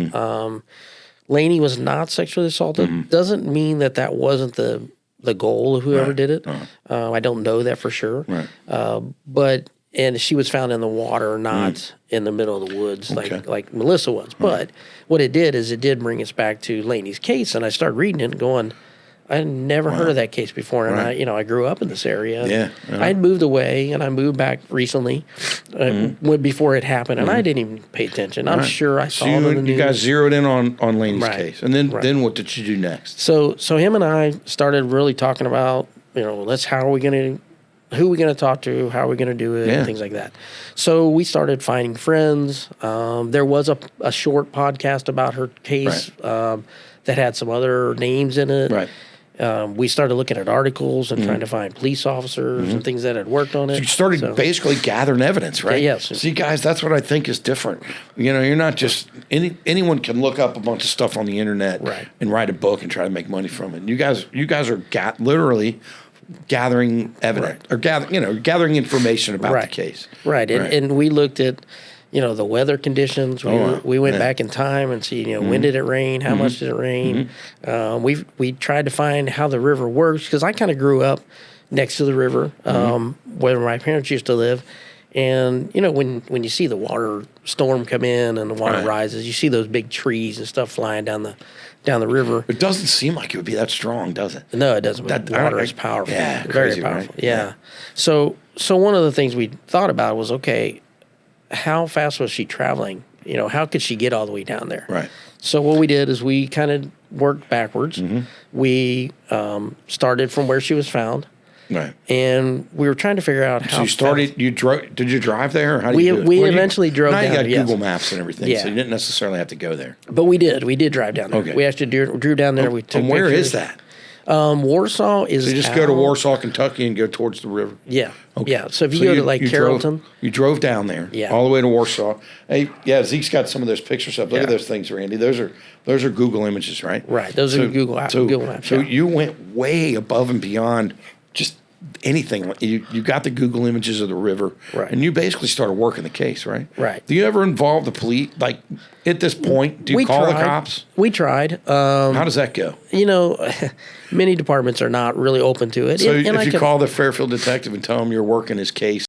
Laney was not sexually assaulted. Doesn't mean that wasn't the goal of whoever did it. I don't know that for sure. Right. And she was found in the water, not in the middle of the woods like Melissa was. But what it did is it did bring us back to Laney's case, and I started reading it and going, I had never heard of that case before, and I grew up in this area. Yeah. I had moved away, and I moved back recently, before it happened, and I didn't even pay attention. I'm sure I saw it on the news. You guys zeroed in on Laney's case, and then what did you do next? So him and I started really talking about, who are we going to talk to, how are we going to do it, and things like that. So we started finding friends. There was a short podcast about her case that had some other names in it. Right. We started looking at articles and trying to find police officers and things that had worked on it. You started basically gathering evidence, right? Yes. See, guys, that's what I think is different. You're not just anyone can look up a bunch of stuff on the internet and write a book and try to make money from it. You guys are literally gathering evidence or gathering information about the case. Right. And we looked at the weather conditions. We went back in time and see, when did it rain? How much did it rain? We tried to find how the river works, because I kind of grew up next to the river, where my parents used to live. And, when you see the water storm come in and the water rises, you see those big trees and stuff flying down the river. It doesn't seem like it would be that strong, does it? No, it doesn't. Water is powerful. Yeah, very crazy, powerful. Right? Yeah. So one of the things we thought about was, okay, how fast was she traveling? How could she get all the way down there? Right. So what we did is we kind of worked backwards. We started from where she was found. Right. And we were trying to figure out how. So you started. You drove. Did you drive there? Or how did you do it? We eventually drove down. Now you got yes. Google Maps and everything, so you didn't necessarily have to go there. But we did. We did drive down there. Okay. We actually drew down there. We took and where pictures. is that? Warsaw is. So you just go to Warsaw, Kentucky, and go towards the river. Yeah. Okay. Yeah. So if you go to Carrollton, you drove down there. Yeah. All the way to Warsaw. Hey, yeah. Zeke's got some of those pictures up. Look at those things, Randy. Those are Google images, right? Right. Those are Google Maps. So you went way above and beyond just anything. You got the Google images of the river, right? And you basically started working the case, right? Right. Do you ever involve the police? Like at this point, do you call the cops? We tried. How does that go? Many departments are not really open to it. So if you call the Fairfield detective and tell him you're working his case,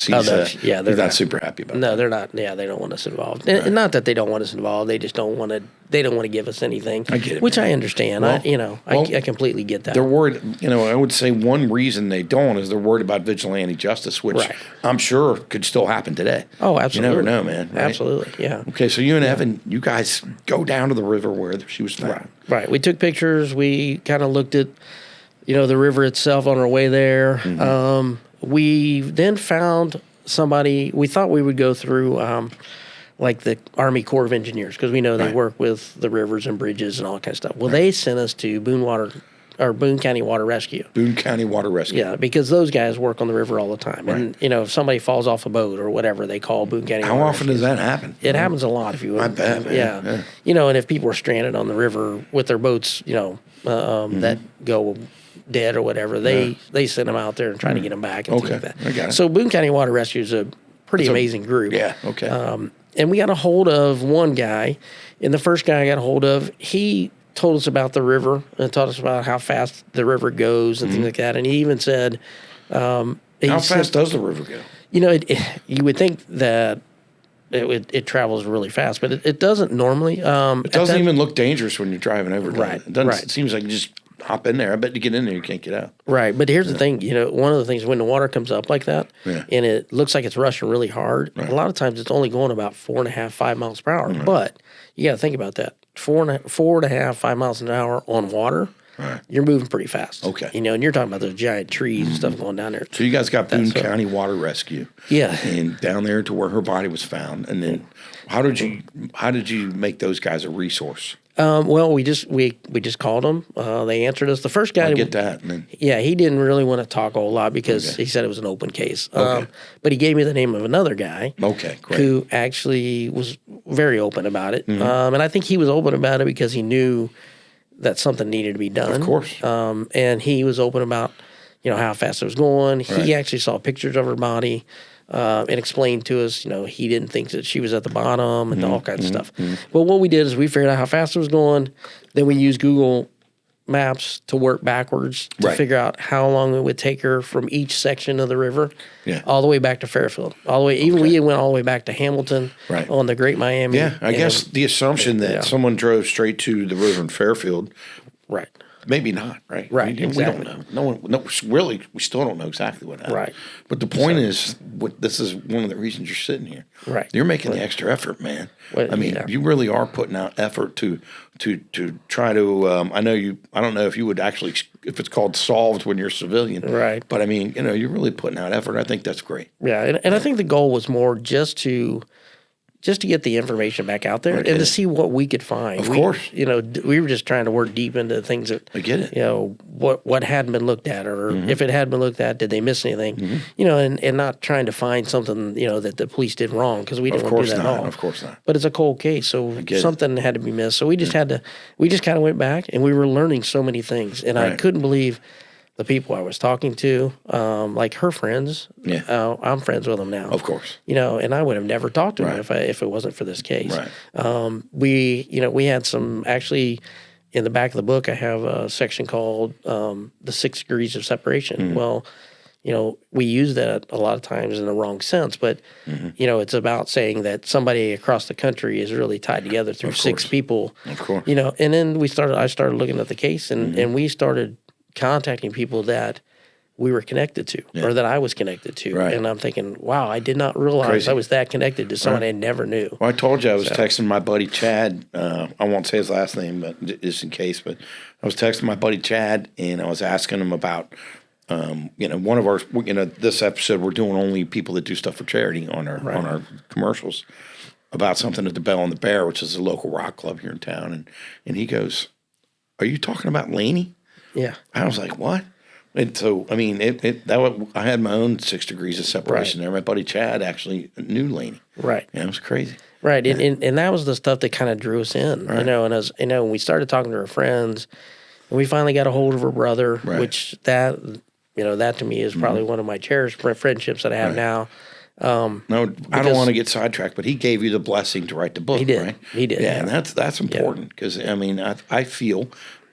they're not super happy about that. No, they're not. Yeah, they don't want us involved. And not that they don't want us involved. They just don't want to. They don't want to give us anything. I get it, which man. I understand. I completely get that. They're worried. I would say one reason they don't is they're worried about vigilante justice, which I'm sure could still happen today. Oh, absolutely. You never know, man. Right? Absolutely. Yeah. Okay, so you and Evan, you guys go down to the river where she was found. Right. We took pictures. We kind of looked at, the river itself on our way there. We then found somebody. We thought we would go through like the Army Corps of Engineers, because we know they work with the rivers and bridges and all that kind of stuff. Well, they sent us to Boone County Water Rescue. Boone County Water Rescue. Yeah, because those guys work on the river all the time. Right. And, if somebody falls off a boat or whatever, they call Boone County Water Rescue. How often does that happen? It happens a lot, if you will. I bet, man. Yeah. And if people are stranded on the river with their boats, that go dead or whatever, they send them out there and try to get them back and things like that. I got it. So Boone County Water Rescue is a pretty amazing group. Yeah, okay. And we got a hold of one guy, and the first guy I got a hold of, he told us about the river and taught us about how fast the river goes and things like that. And he even said, how fast does the river go? You would think that it travels really fast, but it doesn't normally. It doesn't even look dangerous when you're driving over. Right. It doesn't. It seems like you just hop in there. I bet you get in there, you can't get out. Right. But here's the thing, one of the things when the water comes up like that and it looks like it's rushing really hard, a lot of times it's only going about 4.5, 5 miles per hour. But you got to think about that. 4.5, 5 miles an hour on water. Right. You're moving pretty fast. Okay. And you're talking about those giant trees and stuff going down there. So you guys got Boone County Water Rescue. Yeah. And down there to where her body was found. And then how did you make those guys a resource? Well, we just called them. They answered us. The first guy, I get that. Man. Yeah, he didn't really want to talk a whole lot because he said it was an open case. But he gave me the name of another guy. Okay, great. Who actually was very open about it. And I think he was open about it because he knew that something needed to be done. Of course. And he was open about how fast it was going. He actually saw pictures of her body. And explained to us, he didn't think that she was at the bottom and all kinds of stuff. But what we did is we figured out how fast it was going. Then we used Google Maps to work backwards to figure out how long it would take her from each section of the river all the way back to Fairfield. All the way, even we went all the way back to Hamilton on the Great Miami. Yeah, I guess the assumption that someone drove straight to the river in Fairfield. Right. Maybe not, right? Right, exactly. We don't know. We still don't know exactly what happened. Right. But the point is, this is one of the reasons you're sitting here. Right. You're making the extra effort, man. You really are putting out effort to try to. I don't know if you would actually, if it's called solved when you're a civilian. Right. But you're really putting out effort. I think that's great. Yeah, and I think the goal was more just to just to get the information back out there and to see what we could find. Of course. You know, we were just trying to work deep into things that, I get it. You know, what hadn't been looked at, or if it had been looked at, did they miss anything? You know, and not trying to find something, you know, that the police did wrong, because we didn't want to do that at all. Of course not. But it's a cold case, so something had to be missed. So we just we just kind of went back, and we were learning so many things. And I couldn't believe the people I was talking to, like her friends. Yeah, I'm friends with them now. Of course, you know, and I would have never talked to them if it wasn't for this case. Right. We had some actually in the back of the book. I have a section called the 6 degrees of separation. Well, you know, we use that a lot of times in the wrong sense, but you know, it's about saying that somebody across the country is really tied together through 6 people. Of course, you know, and then I started looking at the case, and we started contacting people that we were connected to, or that I was connected to. Right. And I'm thinking, wow, I did not realize I was that connected to someone I never knew. Well, I told you I was texting my buddy Chad. I won't say his last name, but just in case. But I was texting my buddy Chad, and I was asking him about, you know, one of our, you know, this episode we're doing only people that do stuff for charity on our commercials, about something at the Bell and the Bear, which is a local rock club here in town. And he goes, "Are you talking about Laney?" Yeah. I was like, "What?" And so, I mean, I had my own 6 degrees of separation there. My buddy Chad actually knew Laney. Right. Yeah, it was crazy. Right. Yeah. And that was the stuff that kind of drew us in, you know, and as, you know, when we started talking to her friends, and we finally got a hold of her brother, which that, you know, that to me is probably one of my cherished friendships that I have now. No, I don't want to get sidetracked, but he gave you the blessing to write the book, he did. Right? He did. Yeah, and that's important, because, I mean,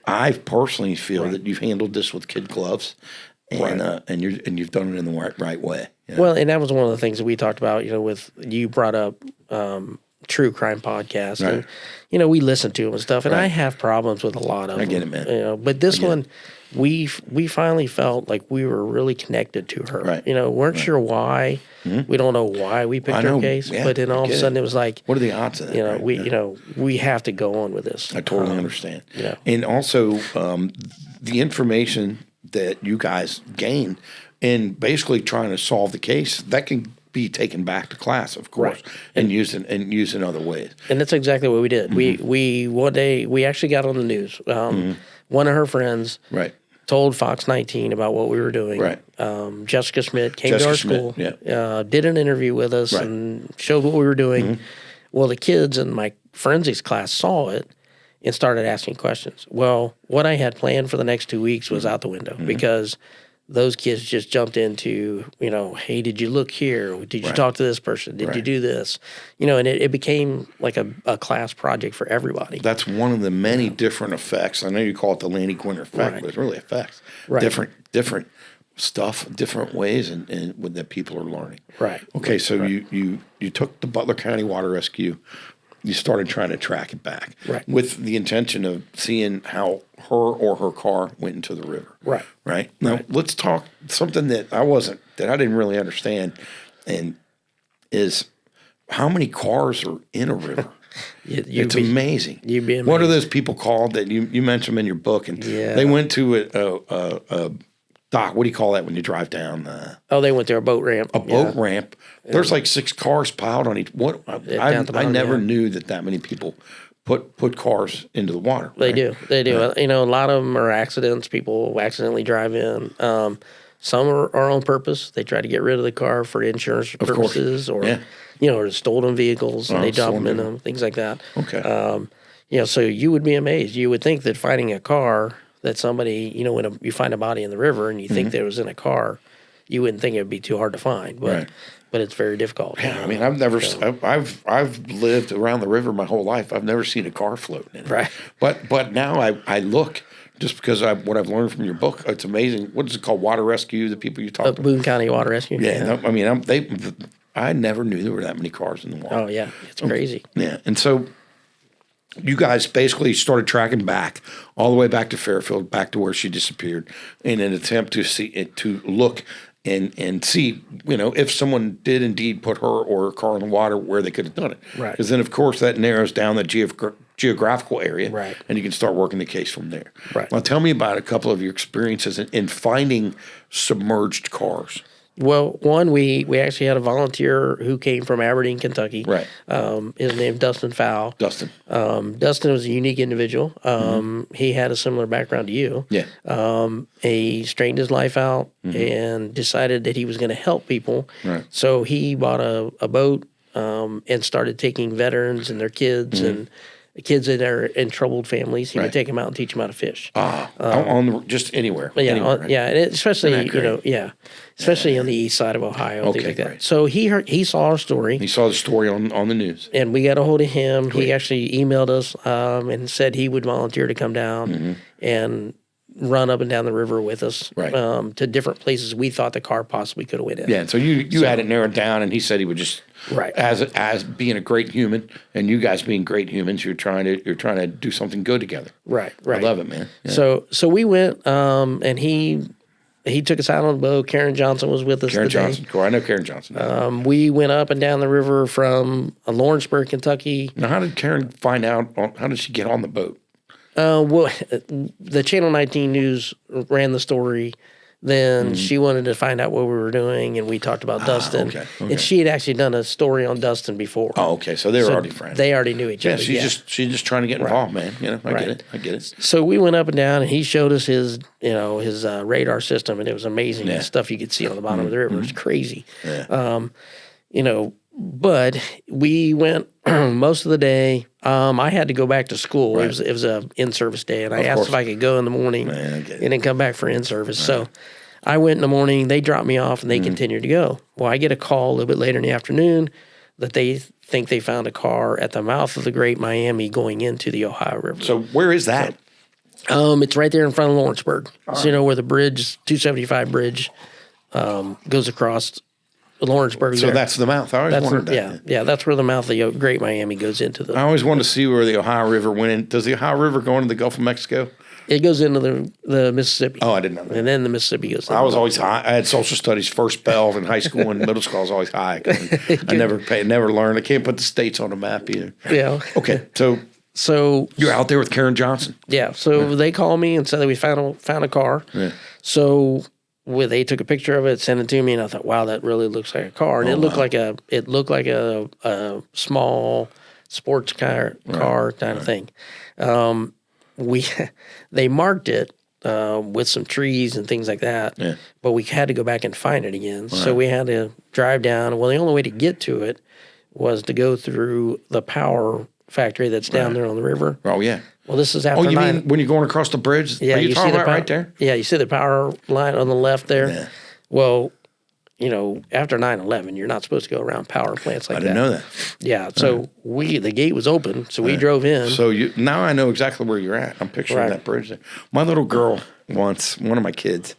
I personally feel that you've handled this with kid gloves, and you've done it in the right way. Yeah. Well, and that was one of the things that we talked about. You know, with you brought up true crime podcast, and you know, we listen to them and stuff. And I have problems with a lot of them. I get it, man. You know, but this one, we finally felt like we were really connected to her. Right. You know, weren't sure why. We don't know why we picked her case, but then all of a sudden it was like, what are the odds of that? You know, we have to go on with this. I totally understand. Yeah. And also the information that you guys gain in basically trying to solve the case, that can be taken back to class, of course, and used in other ways. And that's exactly what we did. We one day we actually got on the news. One of her friends told Fox 19 about what we were doing. Jessica Schmidt came to our school, did an interview with us, and showed what we were doing. Well, the kids in my forensics class saw it and started asking questions. Well, what I had planned for the next 2 weeks was out the window, because those kids just jumped into, you know, hey, did you look here? Did you talk to this person? Did you do this? You know, and it became like a class project for everybody. That's one of the many different effects. I know you call it the Laney Gwinner effect, but it's really effects. Different stuff, different ways, and that people are learning. Okay, so you took the Butler County Water Rescue. You started trying to track it back with the intention of seeing how her car went into the river. Right. Now let's talk something that I didn't really understand, and is how many cars are in a river. It's amazing. You'd be amazed. What are those people called that you mentioned them in your book? And they went to a dock. What do you call that when you drive down? They went to a boat ramp. A boat ramp. There's like 6 cars piled on each. I never knew that many people put cars into the water. They do. You know, a lot of them are accidents. People accidentally drive in. Some are on purpose. They try to get rid of the car for insurance purposes, or you know, or stolen vehicles, and they dump them in them, things like that. Okay. You know, so you would be amazed. You would think that finding a car that somebody, you know, when you find a body in the river and you think that it was in a car, you wouldn't think it would be too hard to find, but it's very difficult. Yeah, I mean, I've lived around the river my whole life. I've never seen a car floating in it. Right. But now I look, just because what I've learned from your book. It's amazing. What is it called? Water Rescue. The people you talked about. Boone County Water Rescue. Yeah. I mean, I never knew there were that many cars in the water. Oh yeah, it's crazy. Yeah, and so you guys basically started tracking back all the way back to Fairfield, back to where she disappeared, in an attempt to look and see, you know, if someone did indeed put her or her car in the water, where they could have done it. Right. Because then, of course, that narrows down the geographical area, and you can start working the case from there. Right. Now, tell me about a couple of your experiences in finding submerged cars. Well, one, we actually had a volunteer who came from Aberdeen, Kentucky. Right. His name Dustin Fowl. Dustin. Dustin was a unique individual. He had a similar background to you. Yeah. He straightened his life out and decided that he was going to help people. Right. So he bought a boat and started taking veterans and their kids and kids that are in troubled families. He would take them out and teach them how to fish. Just anywhere. Yeah, anywhere, right? yeah, and especially Isn't that especially on the east side of Ohio, Okay, things like that. great. So he saw our story, He saw the story on the news. and we got a hold of him. He actually emailed us and said he would volunteer to come down and run up and down the river with us Right. To different places we thought the car possibly could have went in. Yeah, so you had it narrowed down, and he said he would just Right. as being a great human, and you guys being great humans, you're trying to do something good together. Right. I love it, man. Yeah. So we went, and he took us out on the boat. Karen Johnson was with us. Karen today. Johnson, cool. I know Karen Johnson. We went up and down the river from Lawrenceburg, Kentucky. Now, how did Karen find out? How did she get on the boat? Well, the Channel 19 News ran the story. Then she wanted to find out what we were doing, and we talked about Dustin. Okay. And she had actually done a story on Dustin before. Oh, okay. So they were already friends. They already knew each Yeah, other. she's just trying to get involved, man. You know, I get it. So we went up and down, and he showed us his radar system, and it was amazing. The stuff you could see on the bottom of the river. It was crazy. Yeah. But we went most of the day. I had to go back to school. Right. It was a in-service day, and I Of asked course. if I could go in the morning Man, I get it. and then come back for in-service. So I went in the morning. They dropped me off, and they continued to go. Well, I get a call a little bit later in the afternoon that they think they found a car at the mouth of the Great Miami going into the Ohio River. So where is that? It's right there in front of Lawrenceburg. So where the bridge, 275 bridge, goes across Lawrenceburg. So there. that's the mouth. I always wondered that. Yeah, that's where the mouth of the Great Miami goes into I always wanted to see where the Ohio River went in. Does the Ohio River go into the Gulf of Mexico? It goes into the Mississippi. Oh, I didn't know that. And then the Mississippi goes. I was always high. I had social studies first bell in high school and middle school. I was always high. I never learned. I can't put the states on the map either. Yeah. Okay, so you're out there with Karen Johnson. Yeah. So they called me and said that we found a car. Yeah. So they took a picture of it, sent it to me, and I thought, wow, that really looks like a car. And it looked like a small sports car kind of thing. They marked it with some trees and things like that, but we had to go back and find it again. So we had to drive down. Well, the only way to get to it was to go through the power factory that's down there on the river. Oh yeah. Well, this is after Oh, you 9. mean when you're going across the bridge? Yeah, Are you talking about right there? Yeah, you see the power line on the left there. Yeah. Well, after 9/11, you're not supposed to go around power plants like that. I didn't know that. Yeah, so the gate was open, so we drove in. So now I know exactly where you're at. I'm picturing that bridge there. My little girl once, one of my kids,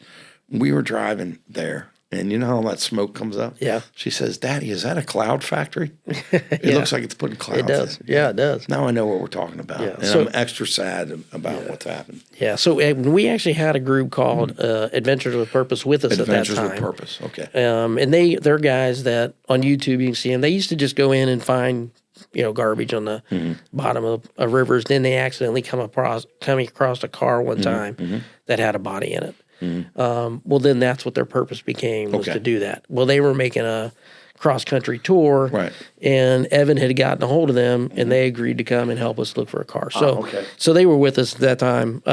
we were driving there, and you know how all that smoke comes up? Yeah. She says, "Daddy, is that a cloud factory?" It looks like it's putting clouds. It does. in. Yeah, it does. Now I know what we're talking about, Yeah, and so- I'm extra sad about what's happened. Yeah, so we actually had a group called Adventures with Purpose with us Adventures at that with time. Purpose. Okay. And they're guys that on YouTube you can see them. They used to just go in and find garbage on the bottom of rivers. Then they accidentally come across a car one time that had a body in it. Well, then that's what their purpose became, was to do that. Well, they were making a cross-country tour, Right. and Evan had gotten a hold of them, and they agreed to come and help us look for a car. So they were with us at that time.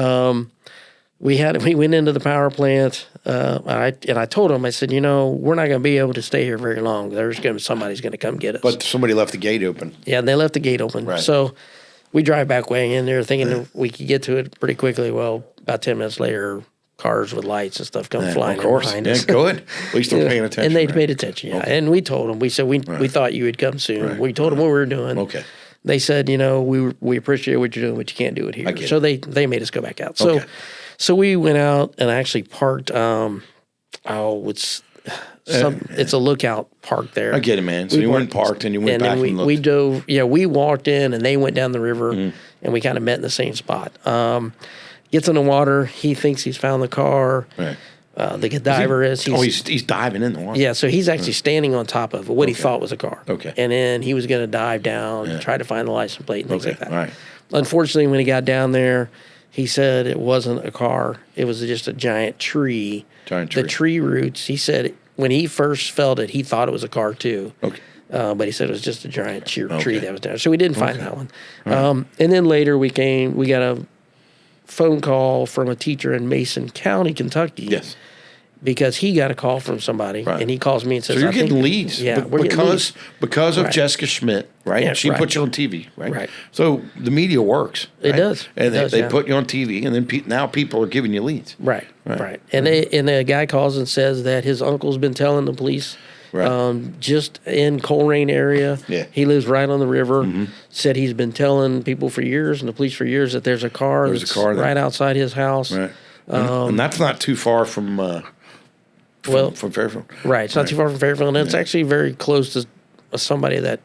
We went into the power plant, and I told them, I said, we're not going to be able to stay here very long. Somebody's going to come get us. But somebody left the gate open. Yeah, and they left the gate open. Right. So we drive back way in there thinking we could get to it pretty quickly. Well, about 10 minutes later, cars with lights and stuff come flying Of course. behind Yeah, us. good. At least they're paying attention. And they right? paid attention, yeah. And we told them, we said, we thought you would come soon. Right. We told them what we were doing. Okay. They said, we appreciate what you're doing, but you can't do it here. So they made us go back out. So Okay. so we went out and actually parked, it's a lookout park there. I get it, man. So you went and parked and you went back and looked. We dove. Yeah, we walked in and they went down the river, and we kind of met in the same spot. Gets in the water. He thinks he's found the car. Right. The diver is. He's diving in the water. Yeah, so he's actually standing on top of what he thought was a car. Okay. And then he was going to dive down and try to find the license plate and things like that. Right. Unfortunately, when he got down there, he said it wasn't a car. It was just a giant tree. Giant tree. The tree roots, he said, when he first felt it, he thought it was a car too. Okay. But he said it was just a giant tree that was down. So we didn't find that one. Right. And then later we got a phone call from a teacher in Mason County, Kentucky. Yes. Because he got a call from somebody, and he calls me and says, "So you're getting leads, because of Jessica Schmidt, right? Yeah, she put you on TV, right? Right. So the media works. It does, and they put you on TV, and then now people are giving you leads, right? And the guy calls and says that his uncle's been telling the police, just in Coleraine area. Yeah. He lives right on the river. Said he's been telling people for years and the police for years that there's a car right outside his house. Right. And that's not too far from Fairfield. Right. It's not too far from Fairfield, and it's actually very close to somebody that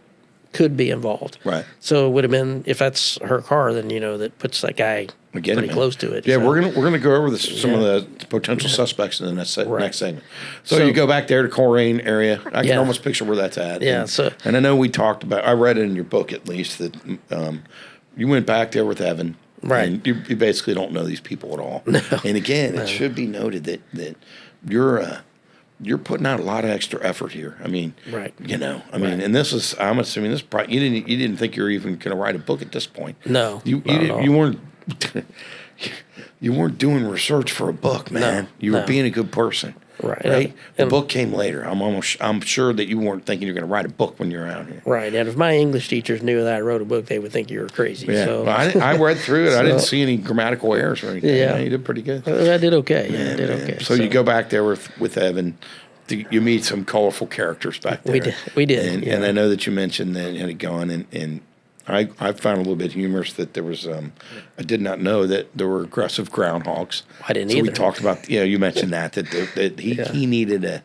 could be involved. Right. So it would have been, if that's her car, then that puts that guy pretty close to it. Yeah, so. we're gonna go over some of the potential suspects in the next segment. So you go back there to Coleraine area. I can almost picture where that's at. Yeah. And I know we talked about. I read it in your book at least that you went back there with Evan. Right. And you basically don't know these people at all. No. And again, it should be noted that you're putting out a lot of extra effort here. I mean, mean, and this is, I'm assuming this, you didn't think you were even going to write a book at this point. No, you weren't, you weren't doing research for a book, man. You were being a good person. Right. The book came later. I'm sure that you weren't thinking you're going to write a book when you're out here. Right. And if my English teachers knew that I wrote a book, they would think you were crazy. Yeah. So. Well, I read through it. I didn't see any grammatical errors or anything. Yeah. You did pretty good. I did okay. Yeah, I did okay. So you go back there with Evan. You meet some colorful characters back there. We did. And I know that you mentioned that you had gone and I found a little bit humorous that there was I did not know that there were aggressive groundhogs. I didn't either. We talked about you mentioned that he needed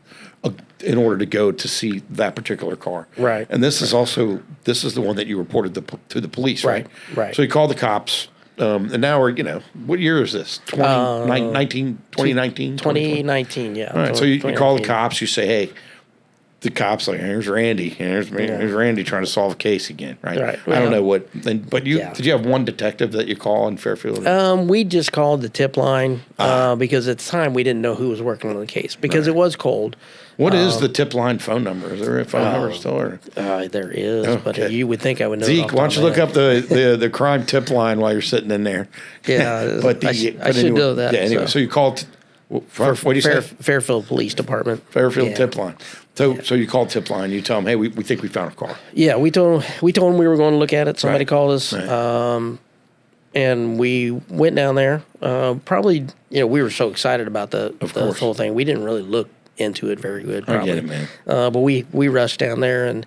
in order to go to see that particular car. Right. And this is the one that you reported to the police, right? Right. So you called the cops. And now we're, what year is this? 2019, 2019, yeah. All right, so you call the cops, you say, hey, the cops like, here's Randy. Here's Randy trying to solve a case again, right? I don't know what, but did you have one detective that you call in Fairfield? We just called the tip line because at the time we didn't know who was working on the case because it was cold. What is the tip line phone number? Is there a phone number still? Or? There is, but you would think I would know. Zeke, why don't you look up the crime tip line while you're sitting in there? Yeah, I should know that. Yeah, anyway, so you called what do you say? Fairfield Police Department. Fairfield tip line. So you called tip line. You tell them, hey, we think we found a car. Yeah, we told them we were going to look at it. Somebody called us, and we went down there. Probably, we were so excited about the whole thing. We didn't really look into it very good. Probably. I get it, man. But we rushed down there and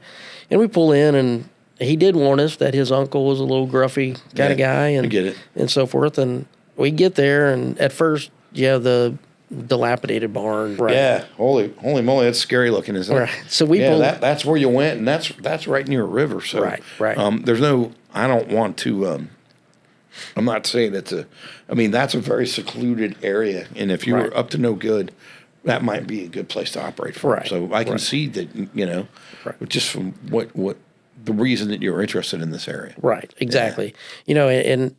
we pull in, and he did warn us that his uncle was a little gruffy kind of guy, and I get it, and so forth. And we get there, and at first, the dilapidated barn. Right. Yeah, holy moly, that's scary looking, isn't it? Right. So we pulled, that's where you went, and that's right near a river. So right. There's no. I don't want to. I'm not saying that's a very secluded area, and if you were up to no good, that might be a good place to operate from. Right. So I can see that, just from what the reason that you're interested in this area. Right. Exactly. Yeah.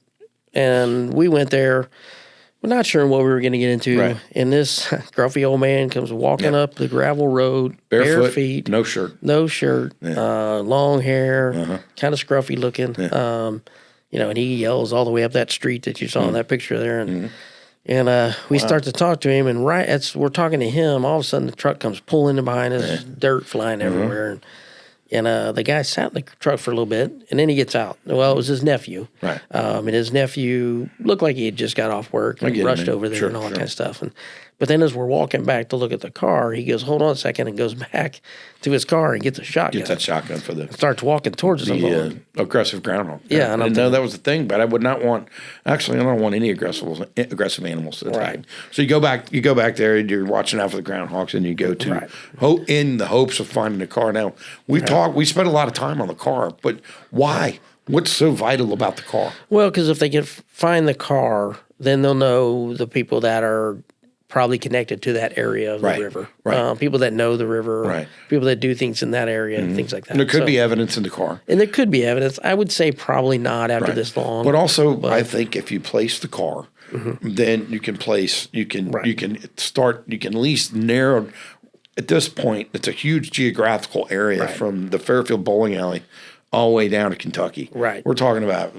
And we went there. We're not sure what we were going to get into. Right. And this gruffy old man comes walking up the gravel road, barefoot, bare feet, no shirt, long hair, kind of scruffy looking. Yeah. And he yells all the way up that street that you saw in that picture there, and we start to talk to him, and right as we're talking to him, all of a sudden the truck comes pulling in behind us, dirt flying everywhere, and the guy sat in the truck for a little bit, and then he gets out. Well, it was his nephew, right? And his nephew looked like he had just got off work and rushed over there and all that kind of stuff. But then as we're walking back to look at the car, he goes, hold on a second, and goes back to his car and gets a shotgun. Gets that shotgun for starts walking towards the aggressive groundhog. Yeah, I didn't know that was the thing, but I would not want. Actually, I don't want any aggressive animals to attack. Right. So you go back there, and you're watching out for the groundhogs, and you go to in the hopes of finding a car. Now we spent a lot of time on the car, but why? What's so vital about the car? Well, because if they can find the car, then they'll know the people that are probably connected to that area of the river. Right. People that know the river, people that do things in that area, and things like that. And there could be evidence in the car. And there could be evidence. I would say probably not after this long. But also, I think if you place the car, then you can at least narrow, at this point, it's a huge geographical area from the Fairfield bowling alley all the way down to Kentucky. Right. We're talking about,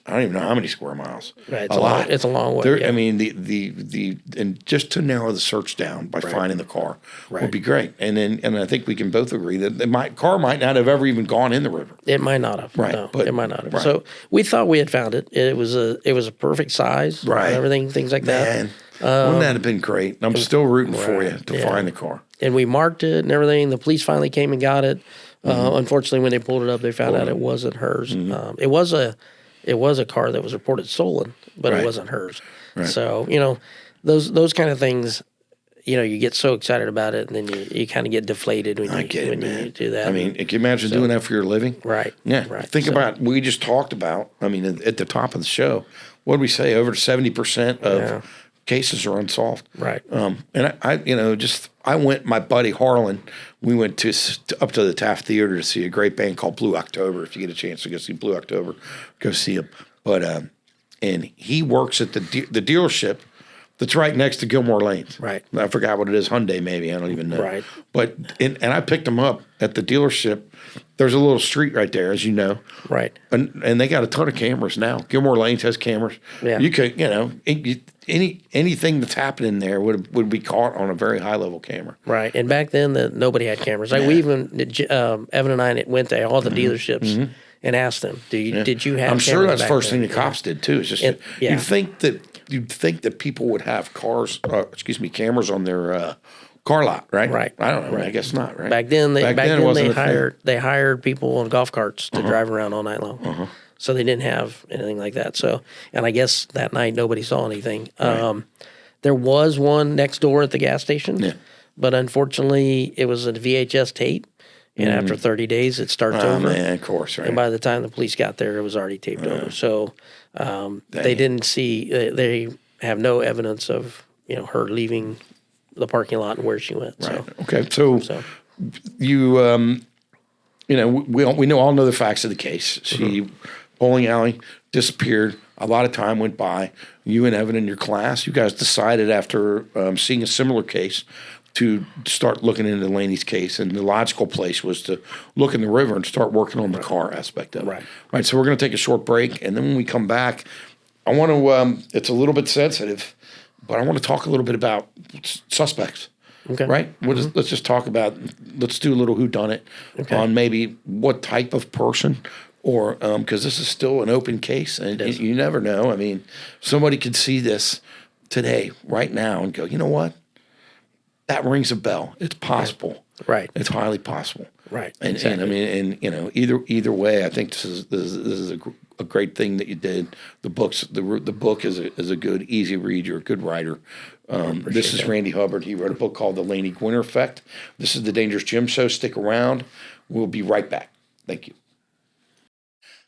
I don't even know how many square miles. Right. A lot. It's a long way. I mean, and just to narrow the search down by finding the car would be great. And I think we can both agree that the car might not have ever even gone in the river. It might not have. Right. No, But, it might not have. right. So we thought we had found it. It was a perfect size. Right. And everything, things like that. Man, wouldn't that have been great? I'm still rooting for you to find the car. And we marked it and everything. The police finally came and got it. Unfortunately, when they pulled it up, they found out it wasn't hers. It was a car that was reported stolen, but it wasn't hers. Right. So, you know, those kind of things, you know, you get so excited about it, and then you kind of get deflated when you do that. I mean, can you imagine doing that for your living? Right. Yeah. Right. Think about, we just talked about, I mean, at the top of the show, what did we say? Over 70% of cases are unsolved. Right. And I went, my buddy Harlan, we went up to the Taft Theater to see a great band called Blue October. If you get a chance to go see Blue October, go see them. But, and he works at the dealership that's right next to Gilmore Lanes. Right. I forgot what it is, Hyundai maybe, I don't even know. Right. But, and I picked him up at the dealership. There's a little street right there, as you know. Right. And they got a ton of cameras now. Gilmore Lanes has cameras. Yeah. You could, anything that's happening there would be caught on a very high level camera. Right. And back then, nobody had cameras. Like we even, Evan and I went to all the dealerships and asked them, did you have I'm cameras sure that's the back first then? thing the cops did too. It's just, you'd think that people would have cameras on their car lot, right? Right. I don't know. I guess not, right? Back then, it wasn't they hired people on golf carts to drive around all night long. So they didn't have anything like that. So, and I guess that night nobody saw anything. Right. There was one next door at the gas station, but unfortunately it was a VHS tape. And after 30 days, it starts over. Man, of course, right. And by the time the police got there, it was already taped over. So they didn't see. They have no evidence of her leaving the parking lot and where she went. Right. So, Okay. So you we all know the facts of the case. She bowling alley disappeared. A lot of time went by. You and Evan in your class, you guys decided after seeing a similar case to start looking into Laney's case, and the logical place was to look in the river and start working on the car aspect of it. Right. So we're going to take a short break, and then when we come back, I want to. It's a little bit sensitive, but I want to talk a little bit about suspects. Okay. Right. Let's just talk about. Let's do a little whodunit on maybe what type of person. Or because this is still an open case, and you never know. I mean, somebody could see this today, right now, and go, you know what? That rings a bell. It's possible. Right. It's highly possible. Right. And I mean, either way, I think this is a great thing that you did. The book is a good, easy read. You're a good writer. This is Randy Hubbard. He wrote a book called The Laney Gwinner Effect. This is the Dangerous Gym Show. Stick around. We'll be right back. Thank you.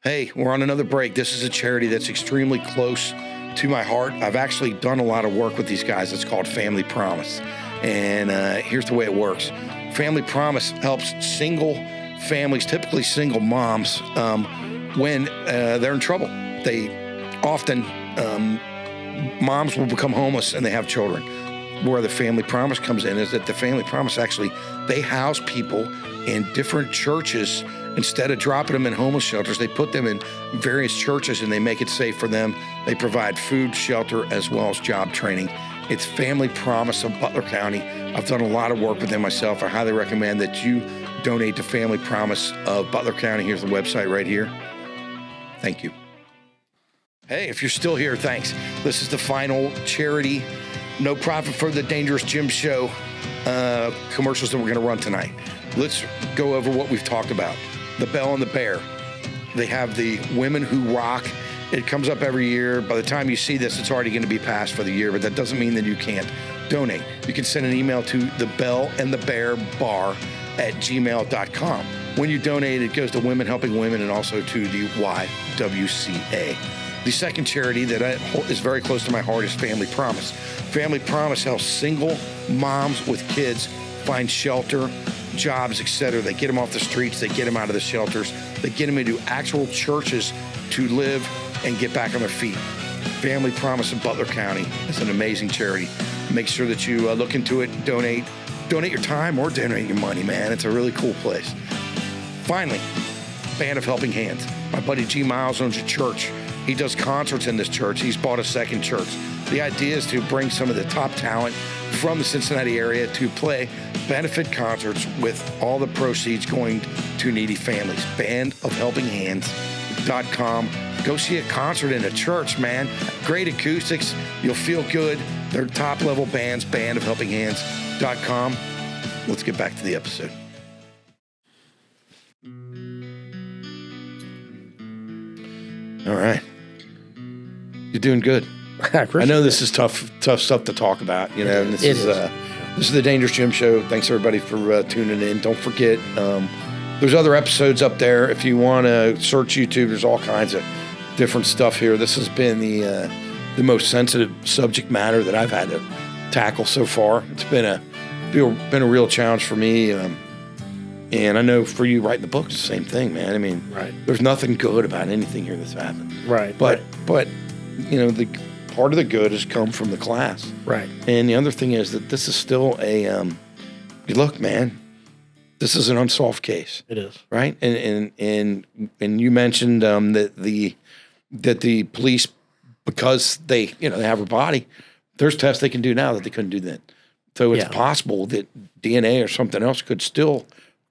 Hey, we're on another break. This is a charity that's extremely close to my heart. I've actually done a lot of work with these guys. It's called Family Promise. And here's the way it works. Family Promise helps single families, typically single moms, when they're in trouble. They often, moms will become homeless and they have children. Where the Family Promise comes in is that the Family Promise actually, they house people in different churches. Instead of dropping them in homeless shelters, they put them in various churches and they make it safe for them. They provide food, shelter, as well as job training. It's Family Promise of Butler County. I've done a lot of work with them myself. I highly recommend that you donate to Family Promise of Butler County. Here's the website right here. Thank you. Hey, if you're still here, thanks. This is the final charity, no profit for the Dangerous Gym Show commercials that we're going to run tonight. Let's go over what we've talked about. The Bell and the Bear. They have the Women Who Rock. It comes up every year. By the time you see this, it's already going to be passed for the year, but that doesn't mean that you can't donate. You can send an email to thebellandthebearbar@gmail.com. When you donate, it goes to Women Helping Women and also to the YWCA. The second charity that is very close to my heart is Family Promise. Family Promise helps single moms with kids find shelter, jobs, etc. They get them off the streets. They get them out of the shelters. They get them into actual churches to live and get back on their feet. Family Promise in Butler County is an amazing charity. Make sure that you look into it, donate. donate your time or donate your money, man. It's a really cool place. Finally, Band of Helping Hands. My buddy G. Miles owns a church. He does concerts in this church. He's bought a second church. The idea is to bring some of the top talent from the Cincinnati area to play benefit concerts with all the proceeds going to needy families. bandofhelpinghands.com. Go see a concert in a church, man. Great acoustics. You'll feel good. They're top-level bands, bandofhelpinghands.com. Let's get back to the episode. All right. You're doing good. I know this is tough stuff to talk about, you know. And this is the Dangerous Jim Show. Thanks everybody for tuning in. Don't forget, there's other episodes up there. If you want to search YouTube, there's all kinds of different stuff here. This has been the most sensitive subject matter that I've had to tackle so far. It's been a real challenge for me, and I know for you writing the book, it's the same thing, man. I mean, there's nothing good about anything here that's happened. Right. But you know, the part of the good has come from the class. Right. And the other thing is that this is still look, man, this is an unsolved case. It is. Right. And you mentioned that the police, because they have her body, there's tests they can do now that they couldn't do then. So it's possible that DNA or something else could still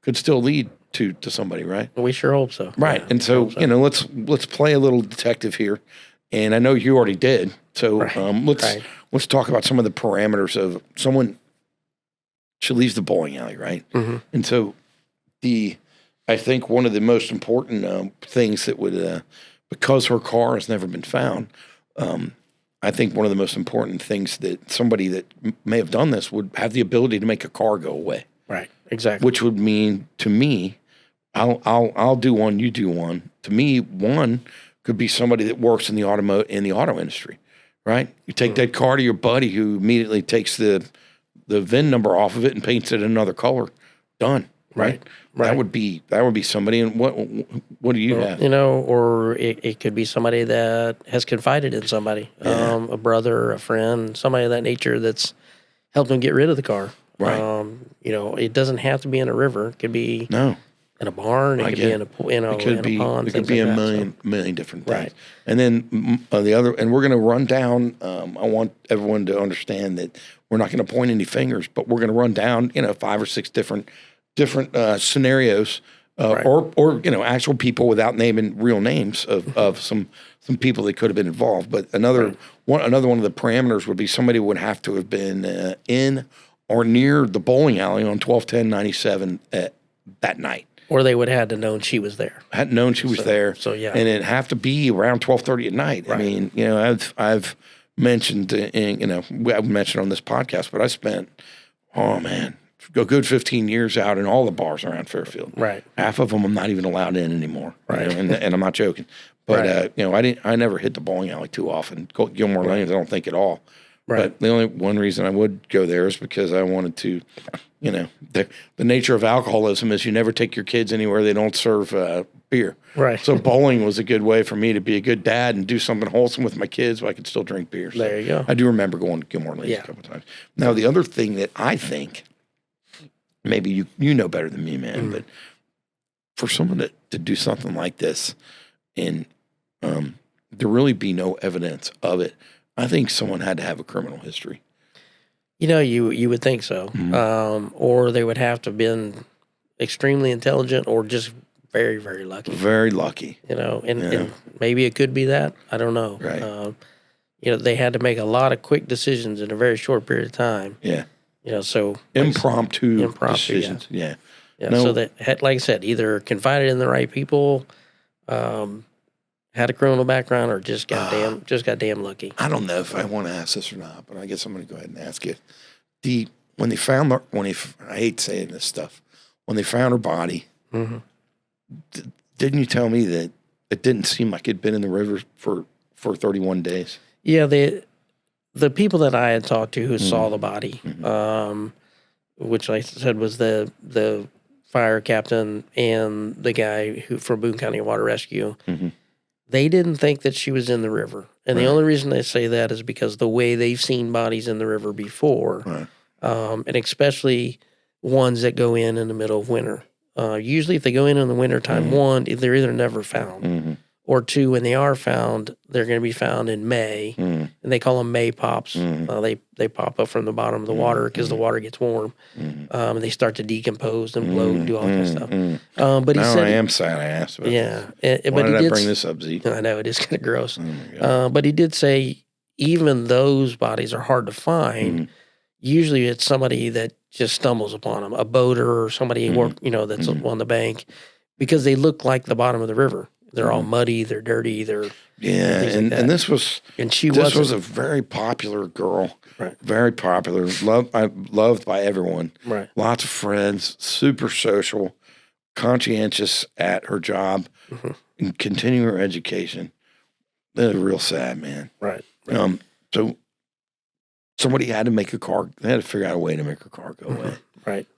lead to somebody, right? We sure hope so. Right. Yeah, and so, let's play a little detective here. And I know you already did. So let's talk about some of the parameters of someone. She leaves the bowling alley, right? Mm-hmm. And so I think one of the most important things that would, because her car has never been found, I think one of the most important things that somebody that may have done this would have the ability to make a car go away. Right. Exactly. Which would mean to me, I'll do one, you do one. To me, one could be somebody that works in the auto industry, right? You take that car to your buddy who immediately takes the VIN number off of it and paints it another color. Done. Right. That would be somebody. And what do you have? Or it could be somebody that has confided in somebody, a brother, a friend, somebody of that nature that's helped them get rid of the car. Right. It doesn't have to be in a river. It could be in a barn. It could be in a pond. It could be a million different things. Right. And then the other, and we're going to run down. I want everyone to understand that we're not going to point any fingers, but we're going to run down 5 or 6 different scenarios, or actual people without naming real names of some people that could have been involved. But another one of the parameters would be somebody would have to have been in or near the bowling alley on 12/10/97 that night. Or they would have had to known she was there. Had known she was there. So yeah, and it'd have to be around 12:30 at night. Right. I mean, I've mentioned, I've mentioned on this podcast, but I spent, a good 15 years out in all the bars around Fairfield. Right. Half of them I'm not even allowed in anymore. Right. And I'm not joking. But I never hit the bowling alley too often. Gilmore Lanes, I don't think at all. Right. But the only one reason I would go there is because I wanted to, the nature of alcoholism is you never take your kids anywhere they don't serve beer. Right. So bowling was a good way for me to be a good dad and do something wholesome with my kids while I could still drink beer. So there you go. I do remember going to Gilmore Lanes a couple times. Now, the other thing that I think, maybe you know better than me, man, but for someone to do something like this and there really be no evidence of it, I think someone had to have a criminal history. You would think so. Mm-hmm. Or they would have to have been extremely intelligent or just very, very lucky. Very lucky. And maybe it could be that. I don't know. Right. They had to make a lot of quick decisions in a very short period of time. Yeah. So impromptu decisions. Yeah. No. So that, like I said, either confided in the right people, had a criminal background, or just got damn lucky. I don't know if I want to ask this or not, but I guess I'm going to go ahead and ask it. When they found her, I hate saying this stuff, when they found her body, didn't you tell me that it didn't seem like it'd been in the river for 31 days? Yeah, the people that I had talked to who saw the body, which like I said was the fire captain and the guy who from Boone County Water Rescue. They didn't think that she was in the river. And the only reason they say that is because the way they've seen bodies in the river before, and especially ones that go in the middle of winter. Usually, if they go in the wintertime, one, they're either never found, or two, when they are found, they're going to be found in May, and they call them May pops. They pop up from the bottom of the water because the water gets warm, and they start to decompose and bloat and do all that kind of stuff. But he said, I am sad I asked about but Why he did I did bring this up, Zeke? I know it is kind of gross, Oh, but he did say even those bodies are hard to find. Usually, it's somebody that just stumbles upon them, a boater or somebody that's on the bank, because they look like the bottom of the river. They're all muddy, they're dirty, and this was was a very popular girl, right? Very popular, loved by everyone, right? Lots of friends, super social, conscientious at her job, and continuing her education. That was real sad, man. Right. So somebody had to make a car. They had to figure out a way to make her car go away, right?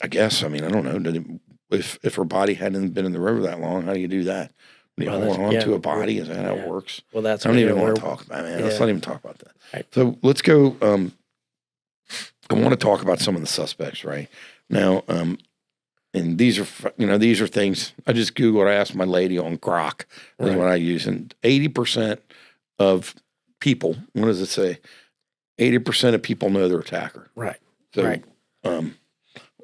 I guess, I don't know. If her body hadn't been in the river that long, how do you do that? Do you hold on to a body? Is that how it works? Well, that's. I don't even want to talk about it, man. Let's not even talk about that. Right. So let's go. I want to talk about some of the suspects right now. And these are things I just Googled. I asked my lady on Grok. That's what I use. And 80% of people, what does it say? 80% of people know their attacker. Right. So,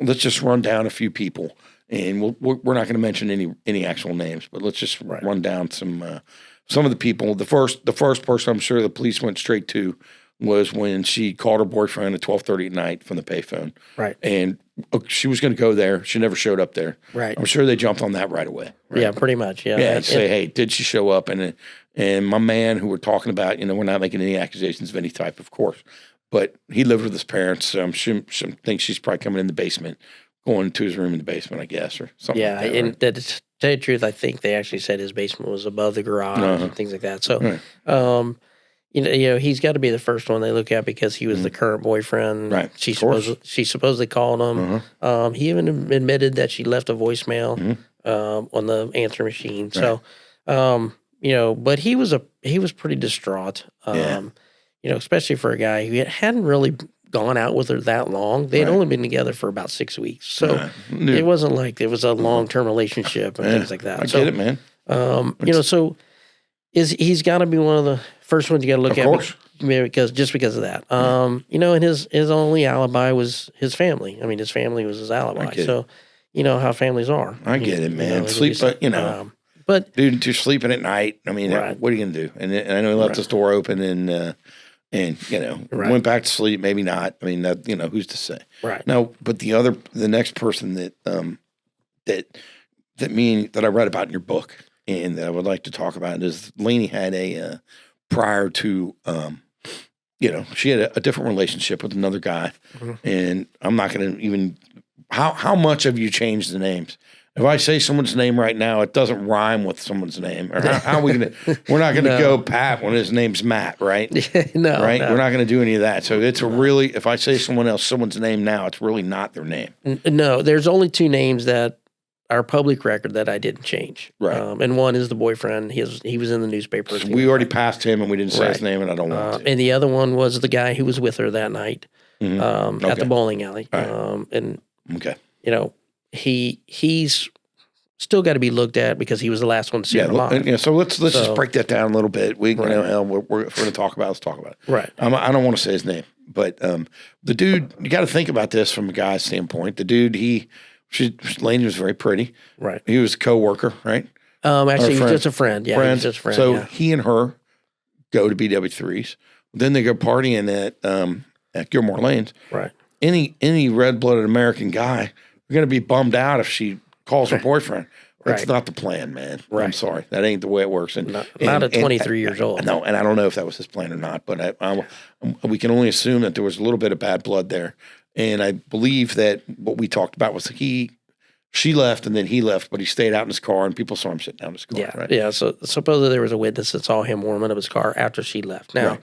let's just run down a few people. And we're not going to mention any actual names, but let's just run down some of the people. The first person I'm sure the police went straight to was when she called her boyfriend at 12:30 at night from the payphone. Right. And she was going to go there. She never showed up there. Right. I'm sure they jumped on that right away. Right? Yeah, pretty much. Yeah. Yeah. And say, hey, did she show up? And my man who we're talking about, we're not making any accusations of any type, of course, but he lived with his parents. So I'm sure think she's probably coming in the basement, going to his room in the basement, I guess, or something. Yeah, like that, and to tell you the truth, I think they actually said his basement was above the garage and things like that. So, he's got to be the first one they look at because he was the current boyfriend. Right. She supposedly called him. He even admitted that she left a voicemail on the answer machine. Right. So, but he was pretty distraught. Especially for a guy who hadn't really gone out with her that long. They had only been together for about 6 weeks. So it wasn't like it was a long-term relationship and things like that. I get it, man. So he's got to be one of the first ones you got to look at. Of course. Because of that. And his only alibi was his family. I mean, his family was his alibi. So, how families are. I get it, man. Sleep, but dude, you're sleeping at night. I mean, what are you going to do? And I know he left this door open and went back to sleep. Maybe not. I mean, that who's to say? Right. No, but the next person that I read about in your book and that I would like to talk about is Laney had a prior to she had a different relationship with another guy, and I'm not going to even how much have you changed the names? If I say someone's name right now, it doesn't rhyme with someone's name. Or how are we going to? We're not going to go Pat when his name's Matt, right? No, right. No. We're not going to do any of that. So it's really, if I say someone's name now, it's really not their name. No, there's only two names that are public record that I didn't change. Right. And one is the boyfriend. He was in the newspaper. So we already passed him, and we didn't say his name, and I don't want to. And the other one was the guy who was with her that night at the bowling alley. Right. He's still got to be looked at because he was the last one to see her alive. So let's just break that down a little bit. We're going to talk about it. Let's talk about it. Right. I don't want to say his name, but the dude, you got to think about this from a guy's standpoint. The dude, Laney was very pretty. Right. He was a coworker, right? Actually, he was just a friend. Yeah, he was just a friend. So he and her go to BW3s. Then they go partying at Gilmore Lanes. Right. Any red-blooded American guy, you're going to be bummed out if she calls her boyfriend. That's not the plan, man. Right. I'm sorry. That ain't the way it works. And not at 23 years old. No, and I don't know if that was his plan or not, but we can only assume that there was a little bit of bad blood there. And I believe that what we talked about was she left and then he left, but he stayed out in his car and people saw him sitting down in his car. Yeah, right? Yeah. So supposedly there was a witness that saw him warming up his car after she left. Now,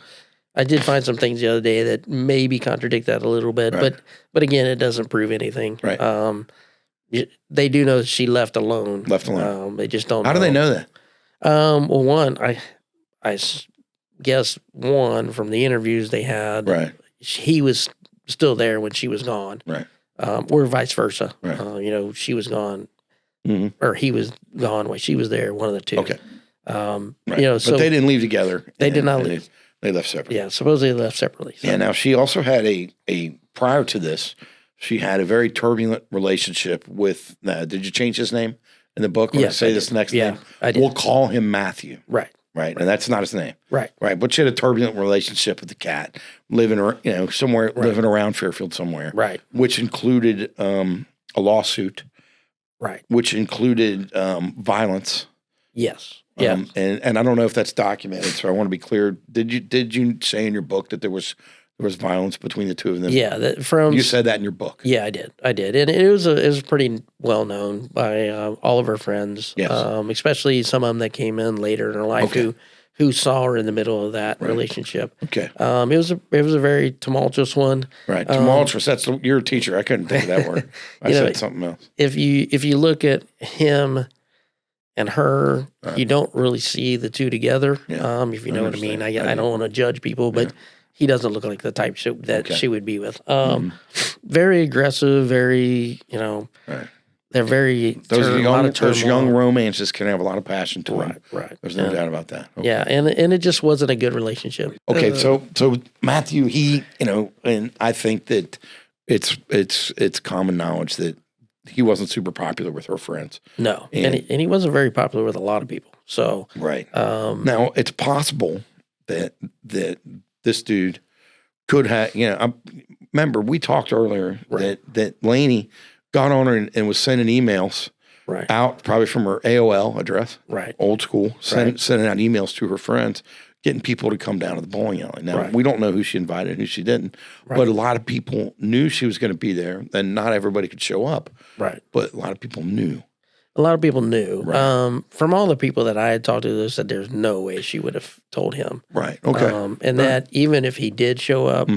I did find some things the other day that maybe contradict that a little bit, but again, it doesn't prove anything. Right. They do know that she left alone. Left alone. They just don't. How do they know that? Well, one, I guess one from the interviews they had, Right. he was still there when she was gone. Right. Or vice versa. Right. She was gone, Mm-hmm. or he was gone when she was there, one of the two. Okay. Right. But so they didn't leave together. They did not leave. They left separately. Yeah, supposedly they left separately. So. Yeah. Now she also had a prior to this, she had a very turbulent relationship with. Did you change his name in the book? Yes, say I this did. next Yeah, name. I did. We'll call him Matthew. Right. Right. And that's not his name. Right. Right. But she had a turbulent relationship with the cat, living somewhere, living around Fairfield somewhere. Right. Which included a lawsuit. Right. Which included violence. Yes. Yeah. And I don't know if that's documented, so I want to be clear. Did you say in your book that there was violence between the two of them? Yeah. You said that in your book. Yeah, I did, and it was pretty well known by all of her friends. Yes. Especially some of them that came in later in her life who saw her in the middle of that relationship. Okay. It was a very tumultuous one. Right. Tumultuous. You're a teacher. I couldn't think of that word. I said something else. If you look at him and her, you don't really see the two together. Yeah. If you know what I mean. I don't want to judge people, but he doesn't look like the type that she would be with. Very aggressive, very, Right. They're very those young romances can have a lot of passion to them. Right. There's no doubt about that. Okay. Yeah, and it just wasn't a good relationship. Okay, so Matthew, he, and I think that it's common knowledge that he wasn't super popular with her friends. No, and he wasn't very popular with a lot of people. So right. Now it's possible that this dude could have. Remember we talked earlier that Laney got on her and was sending emails out, probably from her AOL address, old school, sending out emails to her friends, getting people to come down to the bowling alley. Now, we don't know who she invited and who she didn't, but a lot of people knew she was going to be there, and not everybody could show up. Right. But a lot of people knew. A lot of people knew. Right. From all the people that I had talked to, they said there's no way she would have told him. Right. Okay. And that even if he did show up,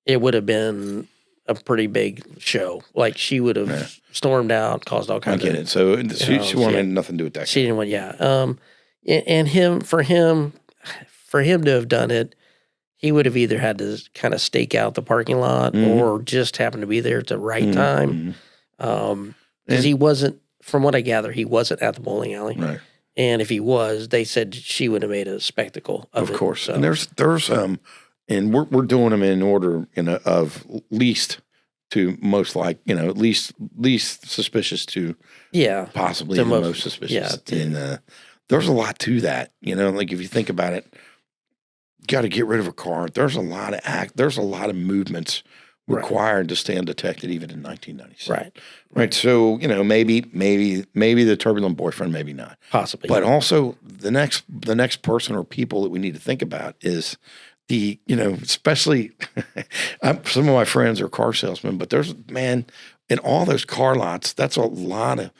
it would have been a pretty big show. Like she would have stormed out, caused all kinds of. I get it. So she wanted nothing to do with that. She didn't want, and for him to have done it, he would have either had to kind of stake out the parking lot or just happen to be there at the right time. Because he wasn't, from what I gather, he wasn't at the bowling alley. Right. And if he was, they said she would have made a spectacle of it. Of course. So. And there's and we're doing them in order of least to most, like, least suspicious to possibly the most suspicious. Yeah. And there's a lot to that. Like if you think about it, you got to get rid of a car. There's a lot of movements required to stay undetected even in 1996. Right. So, maybe the turbulent boyfriend, maybe not. Possibly. But also the next person or people that we need to think about is especially some of my friends are car salesmen, but there's, in all those car lots, that's a lot of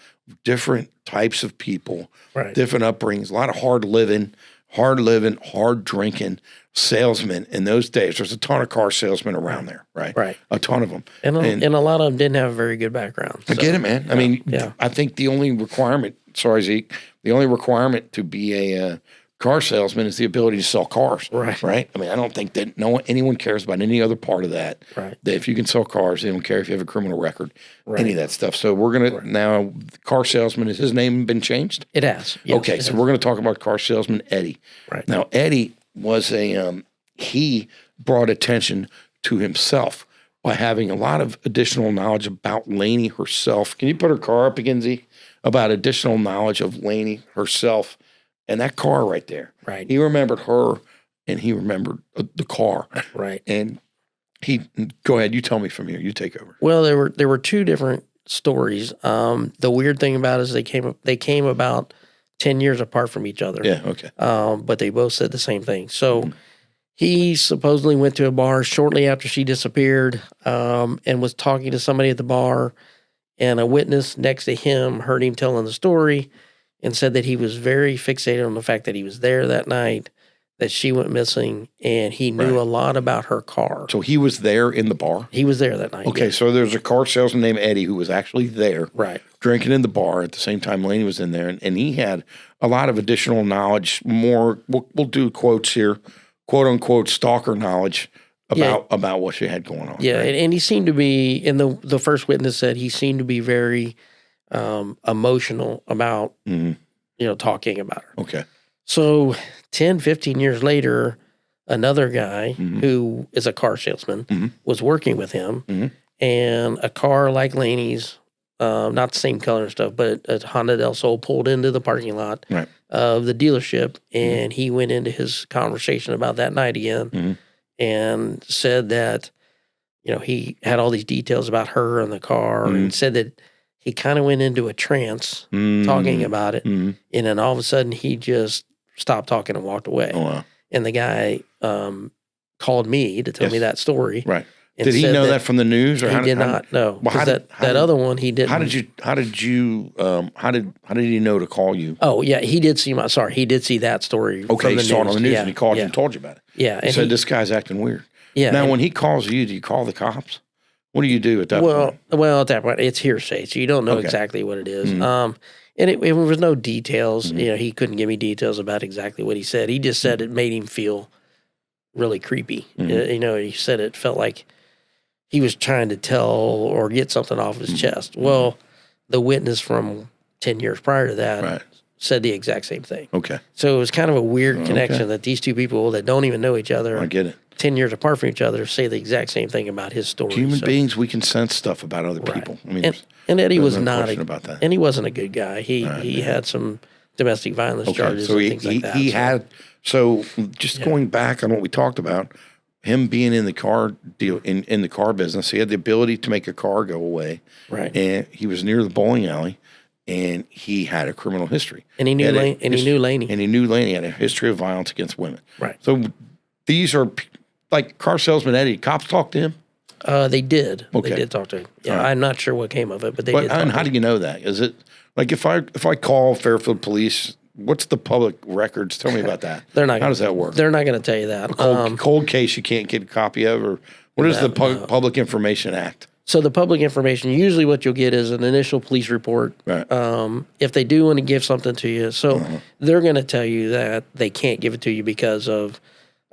different types of people, different upbringings, a lot of hard living, hard drinking salesmen in those days. There's a ton of car salesmen around there, right? A ton of them. And a lot of them didn't have a very good background. I get it, man. I mean, I think the only requirement, Zeke, to be a car salesman is the ability to sell cars, right? I mean, I don't think that anyone cares about any other part of that. Right. That if you can sell cars, they don't care if you have a criminal record, any of that stuff. So we're going to now, car salesman, has his name been changed? It has. Yes, okay, so we're going to talk about car salesman Eddie. Right. Now, Eddie was he brought attention to himself by having a lot of additional knowledge about Laney herself. Can you put her car up again, Zeke? About additional knowledge of Laney herself. And that car right there. Right. He remembered her, and he remembered the car. Right. And go ahead. You tell me from here. You take over. Well, there were two different stories. The weird thing about it is they came about 10 years apart from each other. Yeah. Okay. But they both said the same thing. So he supposedly went to a bar shortly after she disappeared, and was talking to somebody at the bar, and a witness next to him heard him telling the story, and said that he was very fixated on the fact that he was there that night, that she went missing, and he knew a lot about her car. So he was there in the bar? He was there that night. Okay, so there's a car salesman named Eddie who was actually there. Right. Drinking in the bar at the same time Laney was in there, and he had a lot of additional knowledge, more, we'll do quotes here, quote unquote stalker knowledge about what she had going on. Yeah, right? and he seemed to be, and the first witness said he seemed to be very emotional about, talking about her. Okay. So 10, 15 years later, another guy who is a car salesman was working with him, and a car like Laney's, not the same color and stuff, but a Honda Del Sol pulled into the parking lot of the dealership, and he went into his conversation about that night again and said that, he had all these details about her and the car, and said that he kind of went into a trance talking about it, and then all of a sudden he just stopped talking and walked away. Oh, wow. And the guy called me to tell me that story. Right. Did he know that from the news, or he did not know? Well, that other one he didn't. How did he know to call you? Oh yeah, he did see he did see that story. Okay, he saw it on the news, yeah, and he called you and told you about it. Yeah, and said this guy's acting weird. Yeah. Now, when he calls you, do you call the cops? What do you do at that point? Well, at that point, it's hearsay, so you don't know exactly what it is. And it was no details. He couldn't give me details about exactly what he said. He just said it made him feel really creepy. He said it felt like he was trying to tell or get something off his chest. Well, the witness from 10 years prior to that said the exact same thing. Okay. So it was kind of a weird connection that these two people that don't even know each other, I get it, 10 years apart from each other, say the exact same thing about his story. Human beings, we can sense stuff about other people. I mean, and Eddie was not about that. And he wasn't a good guy. He had some domestic violence charges and things like that. He had, just going back on what we talked about, him being in the car deal in the car business, he had the ability to make a car go away. Right. And he was near the bowling alley, and he had a criminal history. And he knew Laney. And he knew Laney had a history of violence against women. Right. So these are like car salesman Eddie. Cops talked to him? They did. Okay. They did talk to him. Yeah, I'm not sure what came of it, but they did. And how do you know that? Is it like if I call Fairfield Police? What's the public records? Tell me about that. They're not. How does that work? They're not going to tell you that. A cold case you can't get a copy of, or what is the Public Information Act? So the public information, usually what you'll get is an initial police report. Right. If they do want to give something to you, so they're going to tell you that they can't give it to you because of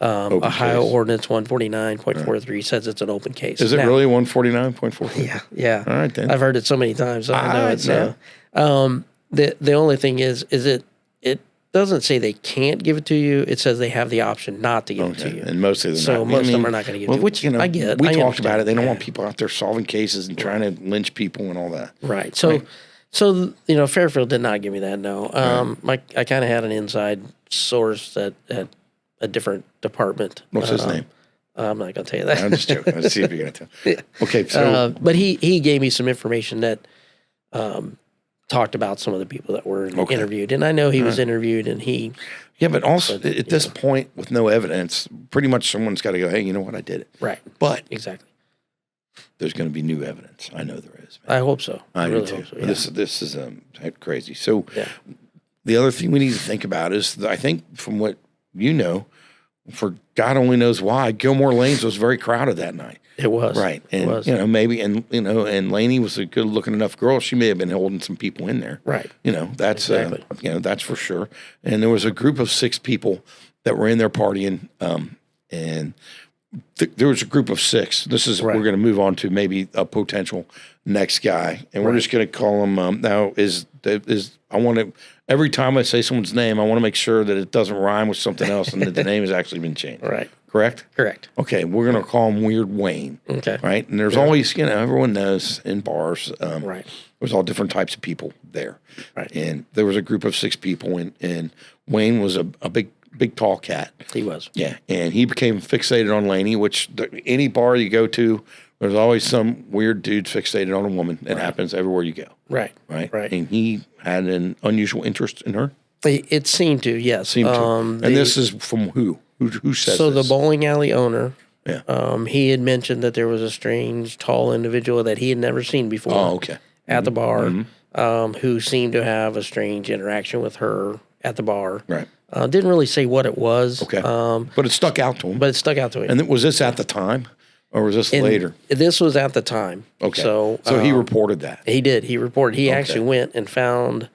Ohio Ordinance 149.43 says it's an open case. Is it really 149.43? Yeah. All right then. I've heard it so many times. So I know it's the only thing is it doesn't say they can't give it to you. It says they have the option not to give it to you. And most of them, so most of them are not going to give it to you, which I get. We talked about it. They don't want people out there solving cases and trying to lynch people and all that. Right. So Fairfield did not give me that. No. I kind of had an inside source at a different department. What's his name? I'm not going to tell you that. I'm just joking. Let's see if you're going to tell. Okay. So, but he gave me some information that talked about some of the people that were interviewed, and I know he was interviewed, and he. Yeah, but also at this point, with no evidence, pretty much someone's got to go, hey, you know what, I did it. Right. But exactly, there's going to be new evidence. I know there is. Man. I hope so. I really do too. Hope so, yeah. This is crazy. So the other thing we need to think about is, I think from what you know, for God only knows why, Gilmore Lanes was very crowded that night. It was. Right. And, maybe, and Laney was a good looking enough girl. She may have been holding some people in there. Right. That's, that's for sure. And there was a group of 6 people that were in there partying. And there was a group of 6. This is, we're going to move on to maybe a potential next guy. And we're just going to call him, I want to, every time I say someone's name, I want to make sure that it doesn't rhyme with something else and that the name has actually been changed. Right. Correct? Correct. Okay, we're going to call him Weird Wayne. Okay. Right? And there's always, everyone knows in bars, there's all different types of people there. Right. And there was a group of 6 people, and Wayne was a big, tall cat. He was. Yeah, and he became fixated on Laney, which any bar you go to, there's always some weird dude fixated on a woman. It happens everywhere you go. Right. Right. Right. And he had an unusual interest in her. It seemed to, yes. And this is from who? Who said so this? The bowling alley owner, yeah. He had mentioned that there was a strange, tall individual that he had never seen before Oh, okay. at the bar who seemed to have a strange interaction with her at the bar. Right. Didn't really say what it was. Okay. But it stuck out to him. But it stuck out to him. And was this at the time, or was this later? This was at the time. Okay. So he reported that. He did. He reported. He actually went and found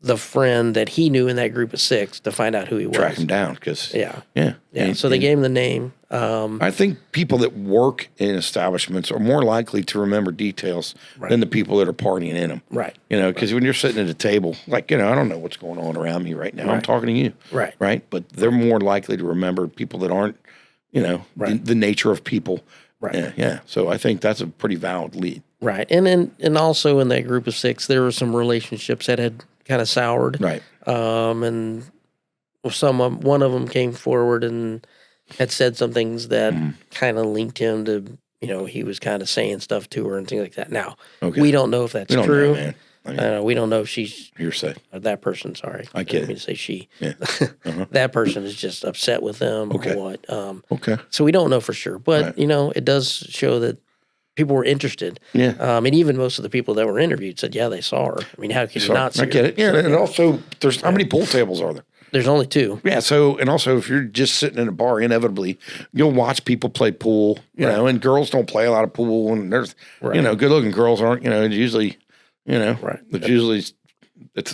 the friend that he knew in that group of 6 to find out who he was. Track him down, because yeah. And, so they gave him the name. I think people that work in establishments are more likely to remember details than the people that are partying in them. Right. Because when you're sitting at a table, like, I don't know what's going on around me right now. I'm talking to you. Right. Right. But they're more likely to remember people that aren't, the nature of people. Right. Yeah. So I think that's a pretty valid lead. Right. And also in that group of 6, there were some relationships that had kind of soured. Right. And one of them came forward and had said some things that kind of linked him to, he was kind of saying stuff to her and things like that. Now, we don't know if that's true. Know, man. We don't know if she's hearsay. That person. Sorry, I get it. I mean to say she. Yeah. That person is just upset with them or what. Okay. So we don't know for sure, but it does show that people were interested. Yeah. And even most of the people that were interviewed said, yeah, they saw her. I mean, how can you not see her? I get it. Yeah. And also, there's how many pool tables are there? There's only 2. Yeah. So, and also, if you're just sitting in a bar, inevitably, you'll watch people play pool, you know, and girls don't play a lot of pool. And there's, good looking girls aren't, it's usually, it's usually,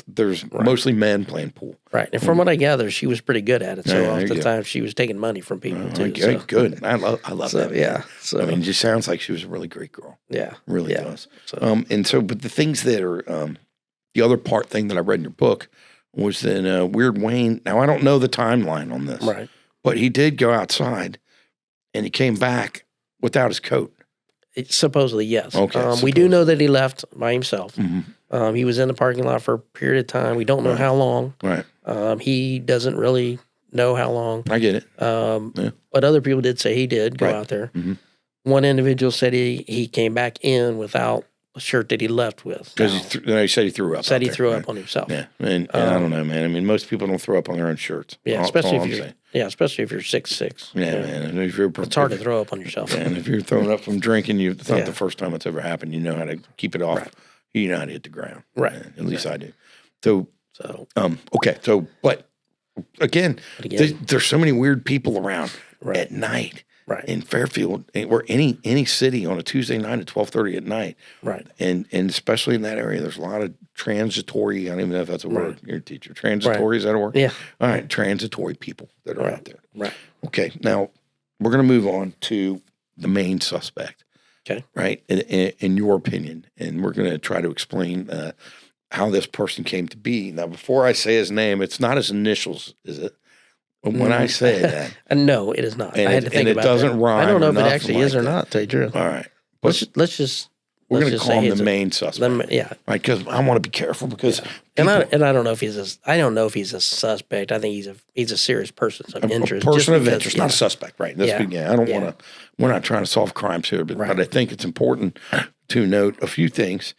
there's mostly men playing pool. Right. And from what I gather, she was pretty good at it. So oftentimes she was taking money from people too. Okay, good. I love that. Yeah. So I mean, it just sounds like she was a really great girl. Yeah. Really does. So. But the things that are, the other thing that I read in your book was that Weird Wayne, now I don't know the timeline on this. Right. But he did go outside and he came back without his coat. Supposedly, yes. Okay. We do know that he left by himself. Mm-hmm. He was in the parking lot for a period of time. We don't know how long. Right. He doesn't really know how long. I get it. But other people did say he did go out there. Mm-hmm. One individual said he came back in without a shirt that he left with. Because he said he threw up. Said he threw up on himself. Yeah. And I don't know, man. I mean, most people don't throw up on their own shirts. Yeah, especially if you're 6'6". Yeah, man. And if you're, it's hard to throw up on yourself. Yeah, and if you're throwing up from drinking, it's not the first time it's ever happened. You know how to keep it off. Right. You know how to hit the ground. Right. At least I do. So, okay. So, but again, there's so many weird people around at night. Right. In Fairfield, or any city on a Tuesday night at 12:30 at night. Right. And especially in that area, there's a lot of transitory, I don't even know if that's a word, you're a teacher. Transitory, is that a word? Yeah. All right, transitory people that are out there. Right. Okay, now we're going to move on to the main suspect. Okay. Right, in your opinion, and we're going to try to explain how this person came to be. Now, before I say his name, it's not his initials, is it? When I say that, no, it is not. I had to think about it doesn't rhyme. I don't know if it actually is or not. To tell you the truth. All right, we're going to call him the main suspect. Yeah, right. Because I want to be careful because, and I don't know if he's a suspect. I think he's a serious person of interest. A person of interest, not a suspect, right? I don't want to. We're not trying to solve crimes here, but I think it's important to note a few things.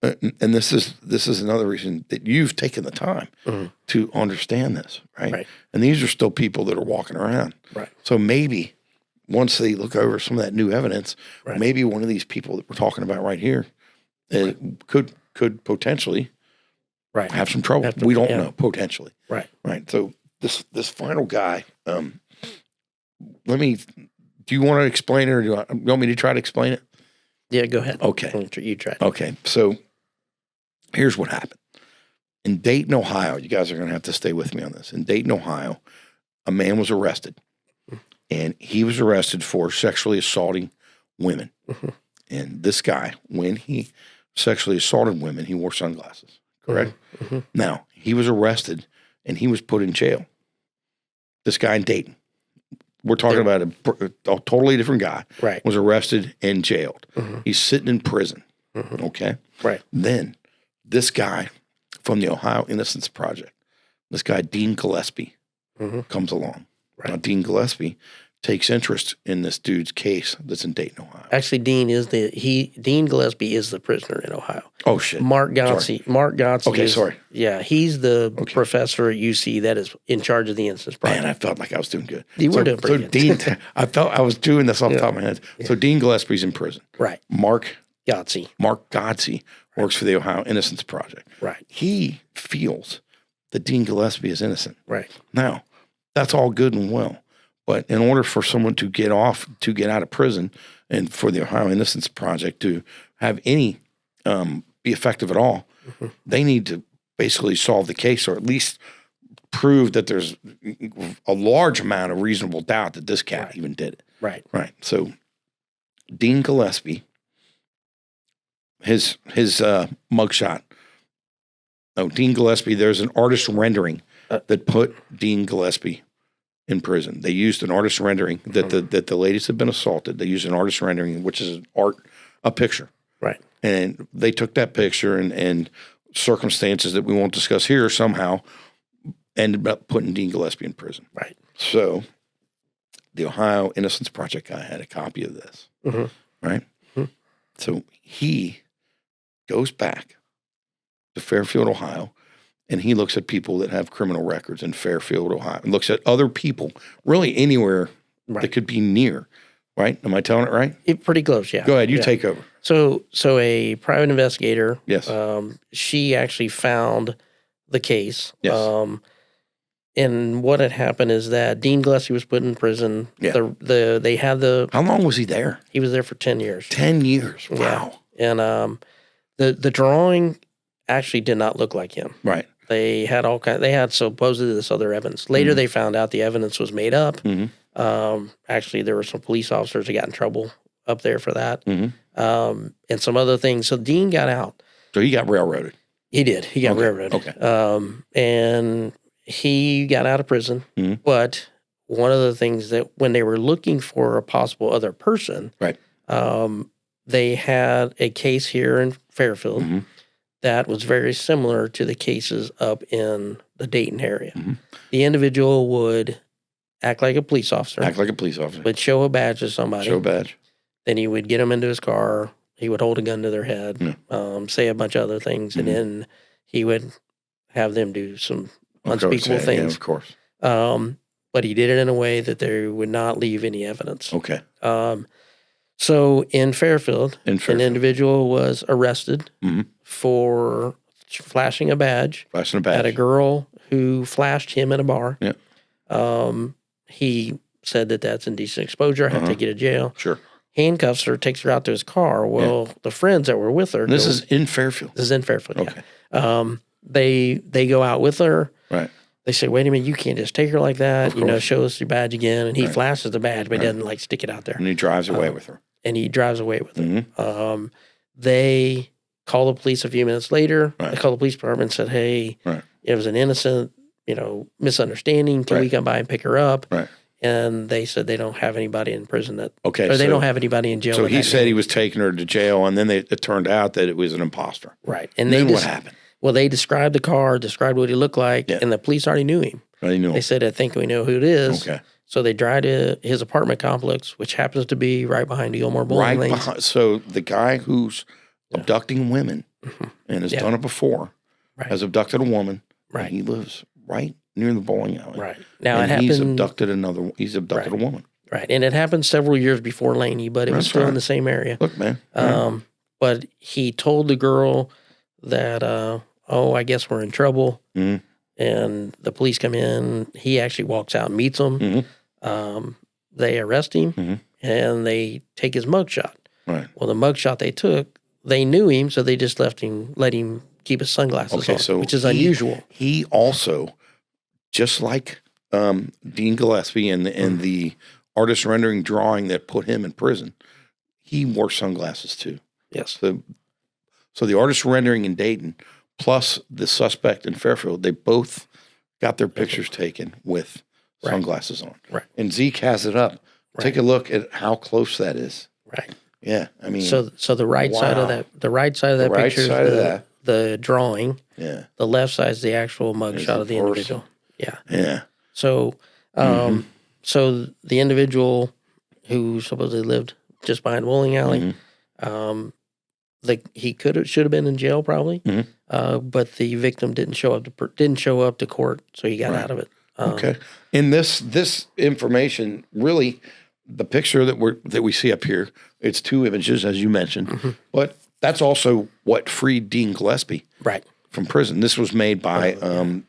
And this is another reason that you've taken the time to understand this, right? And these are still people that are walking around, right? So maybe once they look over some of that new evidence, maybe one of these people that we're talking about right here could potentially have some trouble. We don't know, potentially, right? So this final guy, do you want to explain it, or do you want me to try to explain it? Yeah, go ahead. Okay. You try. Okay, so here's what happened. In Dayton, Ohio, you guys are going to have to stay with me on this. In Dayton, Ohio, a man was arrested, and he was arrested for sexually assaulting women. And this guy, when he sexually assaulted women, he wore sunglasses, correct? Now, he was arrested, and he was put in jail. This guy in Dayton. We're talking about a totally different guy. Right. Was arrested and jailed. He's sitting in prison. Okay. Right. Then this guy from the Ohio Innocence Project, this guy Dean Gillespie, comes along. Now, Dean Gillespie takes interest in this dude's case that's in Dayton, Ohio. Actually, Dean Gillespie is the prisoner in Ohio. Oh shit. Mark Gotze. Okay, sorry. Yeah, he's the professor at UC that is in charge of the Innocence Project. Man, I felt like I was doing good. You were doing pretty good. Dean, I felt I was doing this off the top of my head. So Dean Gillespie's in prison. Right. Mark Gotze works for the Ohio Innocence Project. Right. He feels that Dean Gillespie is innocent. Right. Now, that's all good and well. But in order for someone to get out of prison and for the Ohio Innocence Project to have any be effective at all, they need to basically solve the case, or at least prove that there's a large amount of reasonable doubt that this cat even did it. Right. Right. So Dean Gillespie, his mugshot. Oh, Dean Gillespie, there's an artist rendering that put Dean Gillespie in prison. They used an artist rendering that the ladies had been assaulted. They used an artist rendering, which is a picture. Right. And they took that picture and circumstances that we won't discuss here somehow ended up putting Dean Gillespie in prison. Right. So the Ohio Innocence Project guy had a copy of this. Right. So he goes back to Fairfield, Ohio, and he looks at people that have criminal records in Fairfield, Ohio, and looks at other people really anywhere that could be near. Right? Am I telling it right? Pretty close, yeah. Go ahead. You take over. So a private investigator, Yes. She actually found the case. Yes. And what had happened is that Dean Gillespie was put in prison. Yeah. They had the. How long was he there? He was there for 10 years. 10 years. Wow. Yeah. And the drawing actually did not look like him. Right. They had all kind. They had supposedly this other evidence. Later, they found out the evidence was made up. Actually, there were some police officers that got in trouble up there for that, and some other things. So Dean got out. So he got railroaded. He did. He got railroaded. Okay. And he got out of prison. But one of the things that when they were looking for a possible other person, right, they had a case here in Fairfield that was very similar to the cases up in the Dayton area. The individual would act like a police officer. Would show a badge to somebody. Show a badge. Then he would get them into his car. He would hold a gun to their head, say a bunch of other things, and then he would have them do some unspeakable things. Yeah, of course. But he did it in a way that they would not leave any evidence. Okay. So in Fairfield, an individual was arrested for flashing a badge at a girl who flashed him at a bar. Yeah. He said that that's indecent exposure. Had to take you to jail. Sure. Handcuffs her, takes her out to his car. Well, the friends that were with her. This is in Fairfield. This is in Fairfield. Okay. Yeah. They go out with her. Right. They say, "Wait a minute, you can't just take her like that. You know, show us your badge again." And he flashes the badge, but he doesn't stick it out there. And he drives away with her. They call the police a few minutes later. They call the police department and said, "Hey, it was an innocent, misunderstanding. Can we come by and pick her up?" Right. And they said they don't have anybody in prison or so they don't have anybody in jail. So he said he was taking her to jail, and then it turned out that it was an imposter. Right. And then what happened? Well, they described the car, described what he looked like, and the police already knew him. They said, "I think we know who it is." Okay. So they drive to his apartment complex, which happens to be right behind Gilmore Bowling Lanes. So the guy who's abducting women and has done it before has abducted a woman. Right. And he lives right near the bowling alley. Right. Now and he's abducted a woman. Right. And it happened several years before Laney, but it was still in the same area. Look, man. But he told the girl that, I guess we're in trouble. And the police come in. He actually walks out and meets them. They arrest him and they take his mugshot. Right. Well, the mugshot they took, they knew him, so they just let him keep his sunglasses on, which is unusual. He also, just like Dean Gillespie and the artist rendering drawing that put him in prison, he wore sunglasses too. Yes. So the artist rendering in Dayton plus the suspect in Fairfield, they both got their pictures taken with sunglasses on. Right. And Zeke has it up. Right. Take a look at how close that is. Right. Yeah. I mean, so the right side of that, picture is the drawing. Yeah. The left side is the actual mugshot of the individual. Yeah. Yeah. So, so the individual who supposedly lived just behind Bowling Alley, he should have been in jail probably, but the victim didn't show up to court, so he got out of it. Okay. In this information, really, the picture that we see up here, it's two images as you mentioned, but that's also what freed Dean Gillespie. Right. from prison. This was made by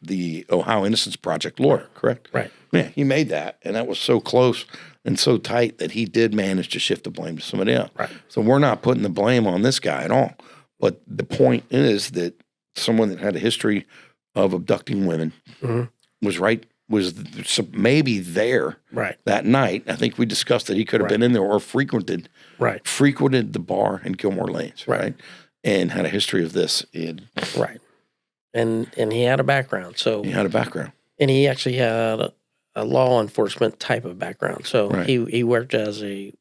the Ohio Innocence Project lawyer, correct? Right. Yeah, he made that, and that was so close and so tight that he did manage to shift the blame to somebody else. Right. So we're not putting the blame on this guy at all. But the point is that someone that had a history of abducting women was maybe there that night. I think we discussed that he could have been in there or frequented the bar in Gilmore Lanes, right? And had a history of this and he had a background. So he had a background, and he actually had a law enforcement type of background. So he worked as a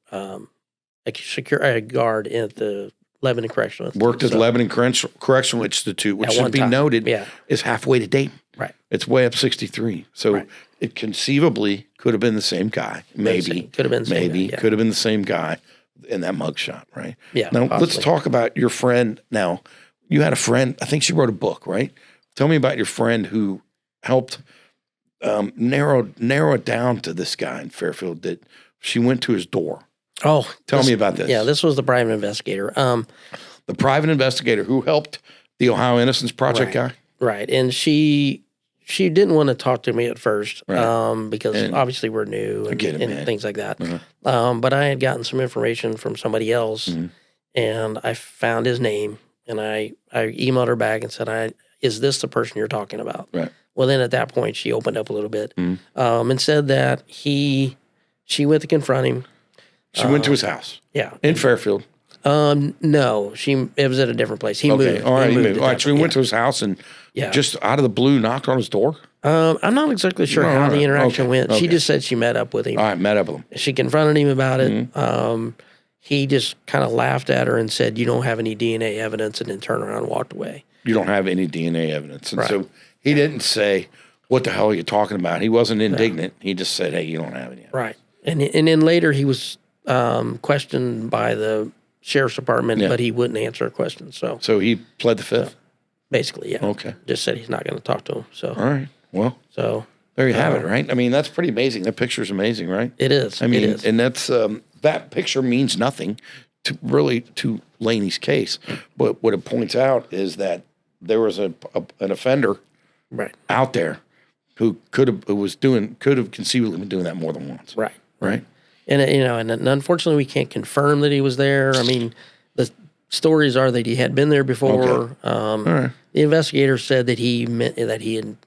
security guard at the Lebanon Correctional Institute. Worked at Lebanon Correctional Institute, which should be noted is halfway to Dayton. Right. It's way up 63. So it conceivably could have been the same guy. Maybe. Could have been the same guy, could have been the same guy in that mugshot, right? Yeah. Now, possibly. let's talk about your friend. Now, you had a friend, I think she wrote a book, right? Tell me about your friend who helped narrow it down to this guy in Fairfield that she went to his door. Oh. Tell me about this. Yeah, this was the private investigator. The private investigator who helped the Ohio Innocence Project guy? Right. And she didn't want to talk to me at first because obviously we're new and things like that. But I had gotten some information from somebody else and I found his name and I emailed her back and said, is this the person you're talking about? Right. Well, then at that point she opened up a little bit and said that she went to confront him. She went to his house. Yeah. In Fairfield. No, it was at a different place. He moved. All right, he moved. All right, so he went to his house and just out of the blue knocked on his door? I'm not exactly sure how the interaction went. Okay. She just said she met up with him. All right, met up with him. She confronted him about it. He just kind of laughed at her and said, "You don't have any DNA evidence," and then turned around and walked away. You don't have any DNA evidence. And so he didn't say, "What the hell are you talking about?" He wasn't indignant. He just said, "Hey, you don't have any evidence." Right. And then later he was questioned by the sheriff's department, but he wouldn't answer a question. So he pled the fifth? Basically, yeah. Okay. Just said he's not going to talk to him. So all right. Well, so there you have it, right? I mean, that's pretty amazing. That picture's amazing, right? It is. I mean, it is. And that's that picture means nothing to Laney's case. But what it points out is that there was an offender out there who could have conceivably been doing that more than once. Right. Right. And and unfortunately, we can't confirm that he was there. I mean, the stories are that he had been there before. Okay. The investigator said that he had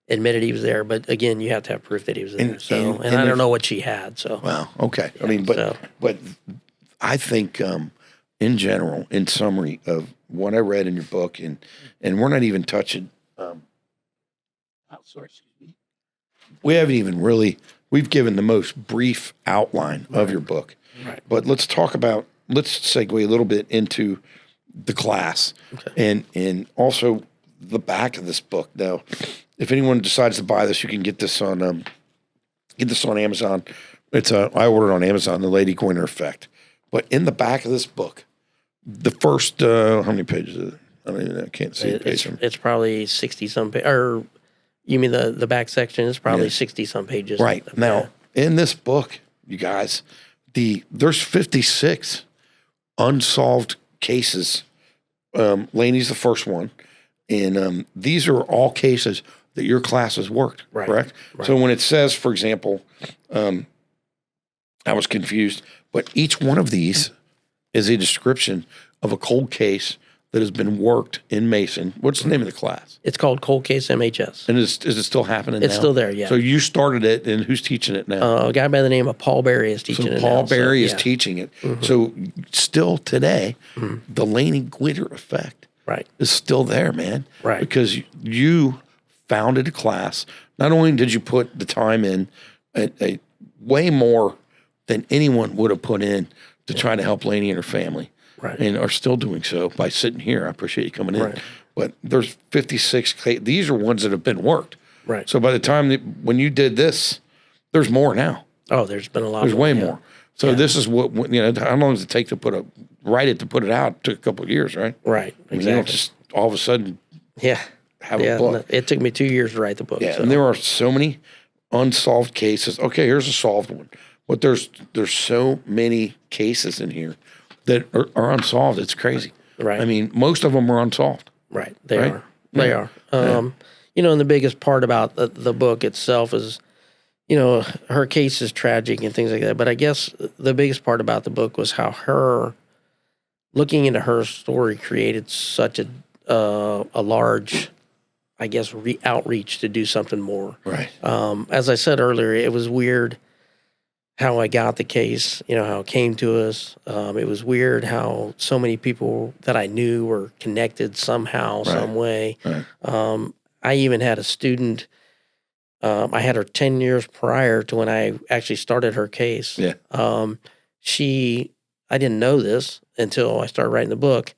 admitted he was there, but again, you have to have proof that he was there. And I don't know what she had. So well, okay. Yeah, I mean, but I think in general, in summary of what I read in your book, and we're not even touching. We haven't even really. We've given the most brief outline of your book, but let's segue a little bit into the class and also the back of this book. Now, if anyone decides to buy this, you can get this on Amazon. I ordered it on Amazon, The Laney Gwinner Effect. But in the back of this book, the first how many pages is it? I can't see the page. It's probably 60-some pages. Or you mean the back section is probably 60-some pages. Right. Now, in this book, you guys, there's 56 unsolved cases. Laney's the first one. And these are all cases that your class has worked, correct? Right. So when it says, for example, I was confused, but each one of these is a description of a cold case that has been worked in Mason. What's the name of the class? It's called Cold Case MHS. And is it still happening now? It's still there, yeah. So you started it, and who's teaching it now? A guy by the name of Paul Berry is teaching it now. Paul Berry is teaching it. So still today, the Laney Gwinner Effect is still there, man. Right. Because you founded a class. Not only did you put the time in, a way more than anyone would have put in to try to help Laney and her family. Right. And are still doing so by sitting here. I appreciate you coming in. Right. But there's 56. These are ones that have been worked. Right. So by the time when you did this, there's more now. Oh, there's been a lot. There's way more. So this is what how long does it take to put it out? It took a couple of years, right? Right. Exactly. You don't just all of a sudden have a book. It took me 2 years to write the book. Yeah, and there are so many unsolved cases. Okay, here's a solved one. But there's so many cases in here that are unsolved. It's crazy. Right. I mean, most of them are unsolved. Right. They are. They are. You know, and the biggest part about the book itself is, you know, her case is tragic and things like that. But I guess the biggest part about the book was how looking into her story created such a large, I guess, outreach to do something more. Right. As I said earlier, it was weird how I got the case, you know, how it came to us. It was weird how so many people that I knew were connected somehow, some way. Right. I even had a student, I had her 10 years prior to when I actually started her case. Yeah. I didn't know this until I started writing the book,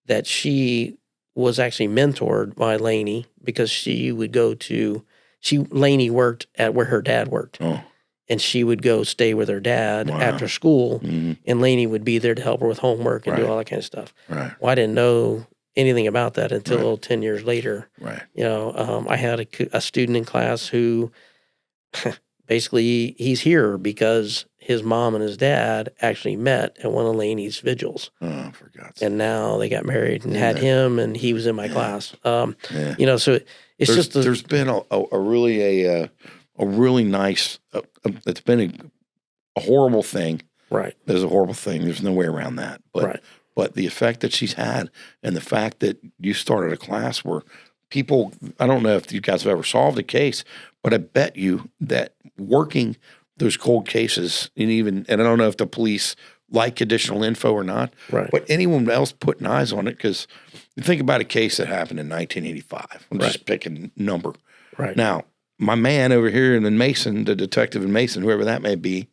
that she was actually mentored by Laney because she would go to, Laney worked at where her dad worked. Oh. And she would go stay with her dad after school, and Laney would be there to help her with homework and do all that kind of stuff. Right. Well, I didn't know anything about that until 10 years later. Right. You know, I had a student in class who basically he's here because his mom and his dad actually met at one of Laney's vigils. Oh, for God's sake. And now they got married and had him, and he was in my class. You know, so there's been a really nice. It's been a horrible thing. Right. There's a horrible thing. There's no way around that. But the effect that she's had, and the fact that you started a class where people, I don't know if you guys have ever solved a case, but I bet you that working those cold cases, and I don't know if the police like additional info or not, but anyone else putting eyes on it, because you think about a case that happened in 1985. I'm just picking a number. Right. Now, my man over here in Mason, the detective in Mason, whoever that may be,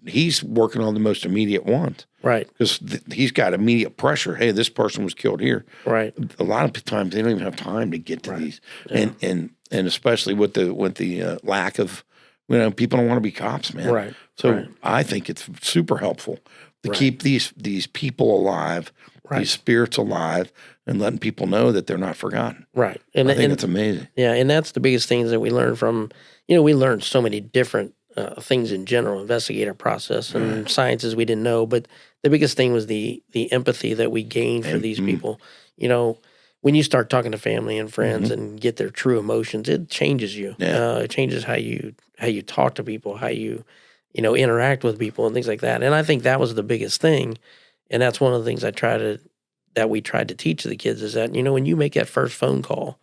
he's working on the most immediate ones. Right. Because he's got immediate pressure. Hey, this person was killed here. Right. A lot of times they don't even have time to get to these. Yeah. And especially with the lack of, you know, people don't want to be cops, man. Right. So I think it's super helpful to keep these people alive, these spirits alive, and letting people know that they're not forgotten. Right. And I think it's amazing. Yeah, and that's the biggest things that we learned from, you know, we learned so many different things in general, investigator process and sciences we didn't know, but the biggest thing was the empathy that we gained for these people. You know, when you start talking to family and friends and get their true emotions, it changes you. Yeah. It changes how you talk to people, how you know, interact with people and things like that. And I think that was the biggest thing. And that's one of the things that we tried to teach the kids is that, you know, when you make that first phone call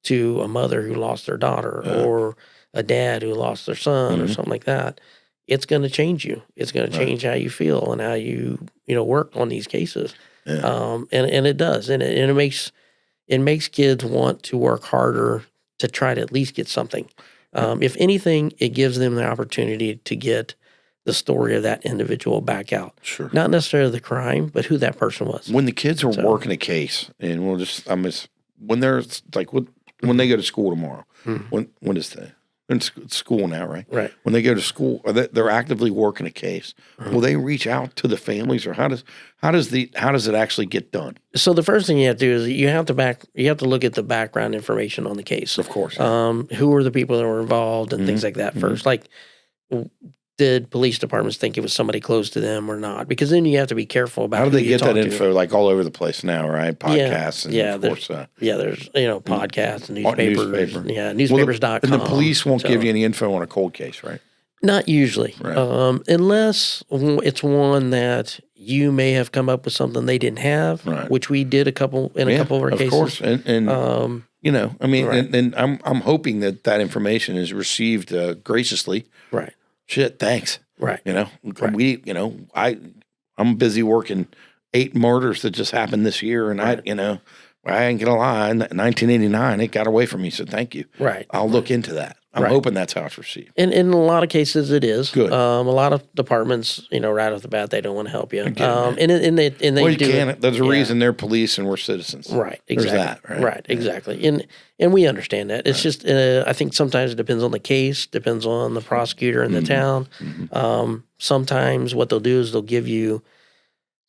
to a mother who lost their daughter or a dad who lost their son or something like that, it's going to change you. It's going to change how you feel and how you know, work on these cases. Yeah. And it does. And it makes kids want to work harder to try to at least get something. If anything, it gives them the opportunity to get the story of that individual back out. Sure. Not necessarily the crime, but who that person was. When the kids are working a case, and when they're like, when they go to school tomorrow, when is that? In school now, right? Right. When they go to school, they're actively working a case. Will they reach out to the families, or how does it actually get done? So the first thing you have to do is you have to look at the background information on the case. Of course. Who were the people that were involved and things like that first. Like, did police departments think it was somebody close to them or not? Because then you have to be careful about how do they get that to. info, like all over the place now, right? Podcasts and of course. There's, you know, podcasts and newspapers. Newspapers.com. And the police won't give you any info on a cold case, right? Not usually. Right. Unless it's one that you may have come up with something they didn't have, which we did a couple of our cases. Of course. And you know, I mean, and I'm hoping that information is received graciously. Right. Shit, thanks. Right. You know, I'm busy working 8 murders that just happened this year, and I ain't gonna lie, in 1989, it got away from me, so thank you. Right. I'll look into that. I'm hoping that's how it's received. And in a lot of cases, it is. Good. A lot of departments, you know, right off the bat, they don't want to help you. And they well, do. Can't. There's a reason they're police and we're citizens. Right. Exactly. There's that. Right. Exactly. And we understand that. It's just I think sometimes it depends on the case, depends on the prosecutor in the town. Sometimes what they'll do is they'll give you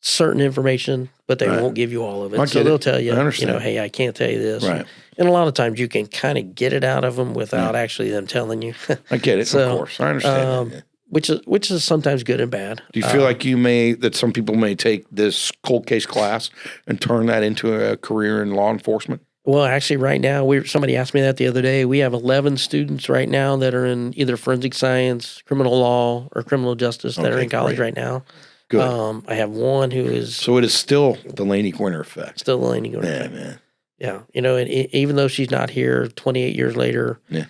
certain information, but they won't give you all of it. So they'll tell you, you know, hey, I can't tell you this. Right. And a lot of times you can kind of get it out of them without actually them telling you. I get it, of course. I understand that. Which is sometimes good and bad. Do you feel like that some people may take this cold case class and turn that into a career in law enforcement? Well, actually, right now, somebody asked me that the other day. We have 11 students right now that are in either forensic science, criminal law, or criminal justice that are in college right now. Good. I have one who is So it is still the Laney Gwinner effect. still the Laney Gwinner. Yeah, man. Yeah, and even though she's not here 28 years later, Yeah.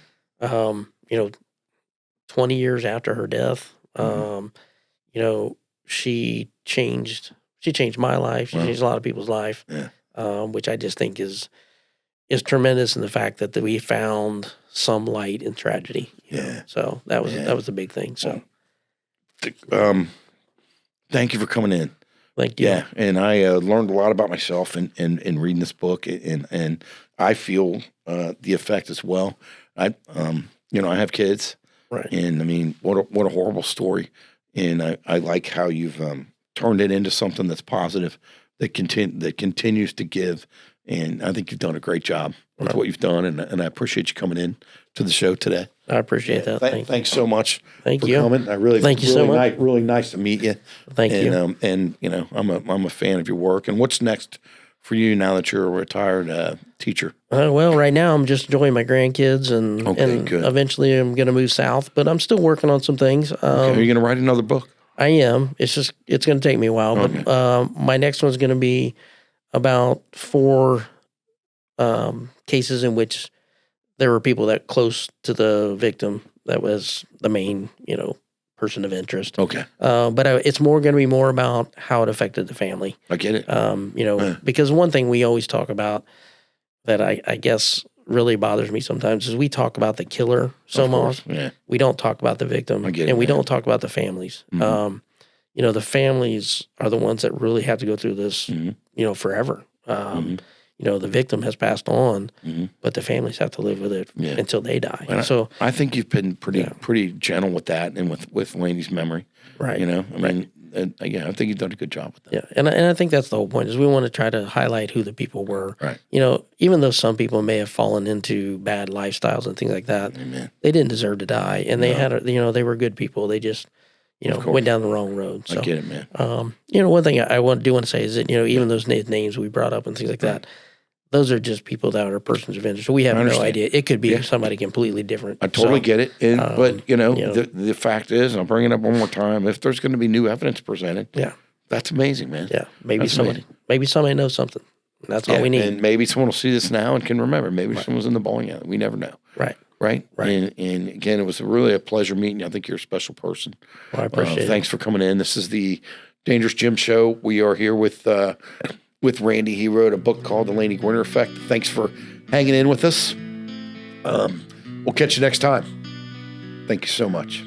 20 years after her death, she changed my life. She changed a lot of people's life, which I just think is tremendous in the fact that we found some light in tragedy. You know? So that was the big thing. So, thank you for coming in. Thank you. Yeah, and I learned a lot about myself in reading this book, and I feel the effect as well. I have kids, right? And I mean, what a horrible story, and I like how you've turned it into something that's positive, that continues to give, and I think you've done a great job with what you've done, and I appreciate you coming in to the show today. I appreciate that. Thanks so much. Thank for you. coming. I really thank you so much. Really nice to meet you. Thank you. And I'm a fan of your work. And what's next for you now that you're a retired teacher? Well, right now I'm just enjoying my grandkids, and good. Eventually I'm going to move south. But I'm still working on some things. Are you going to write another book? I am. It's going to take me a while. Okay. But my next one's going to be about 4 cases in which there were people that close to the victim that was the main, person of interest. Okay. But it's going to be more about how it affected the family. I get it. Because one thing we always talk about that I guess really bothers me sometimes is we talk about the killer so much. Yeah. We don't talk about the victim, and we don't talk about the families. Mm-hmm. The families are the ones that really have to go through this, forever. The victim has passed on, but the families have to live with it until they die. And so I think you've been pretty gentle with that and with Laney's memory. Right. I think you've done a good job with that. Yeah, and I think that's the whole point, is we want to try to highlight who the people were. Right. Even though some people may have fallen into bad lifestyles and things like that, they didn't deserve to die, and they had they were good people. They just went down the wrong road. So, I get it, man. One thing I do want to say is that even those names we brought up and things like that, those are just people that are persons of interest. So we have no idea. It could be somebody completely different. I totally get it. But the fact is, and I'll bring it up one more time, if there's going to be new evidence presented, that's amazing, man. Yeah, maybe somebody knows something. That's all we need. And maybe someone will see this now and can remember. Maybe someone's in the bowling alley. We never know. Right. And again, it was really a pleasure meeting you. I think you're a special person. Well, I appreciate it. Thanks for coming in. This is the Dangerous Jim Show. We are here with Randy. He wrote a book called The Laney Gwinner Effect. Thanks for hanging in with us. We'll catch you next time. Thank you so much.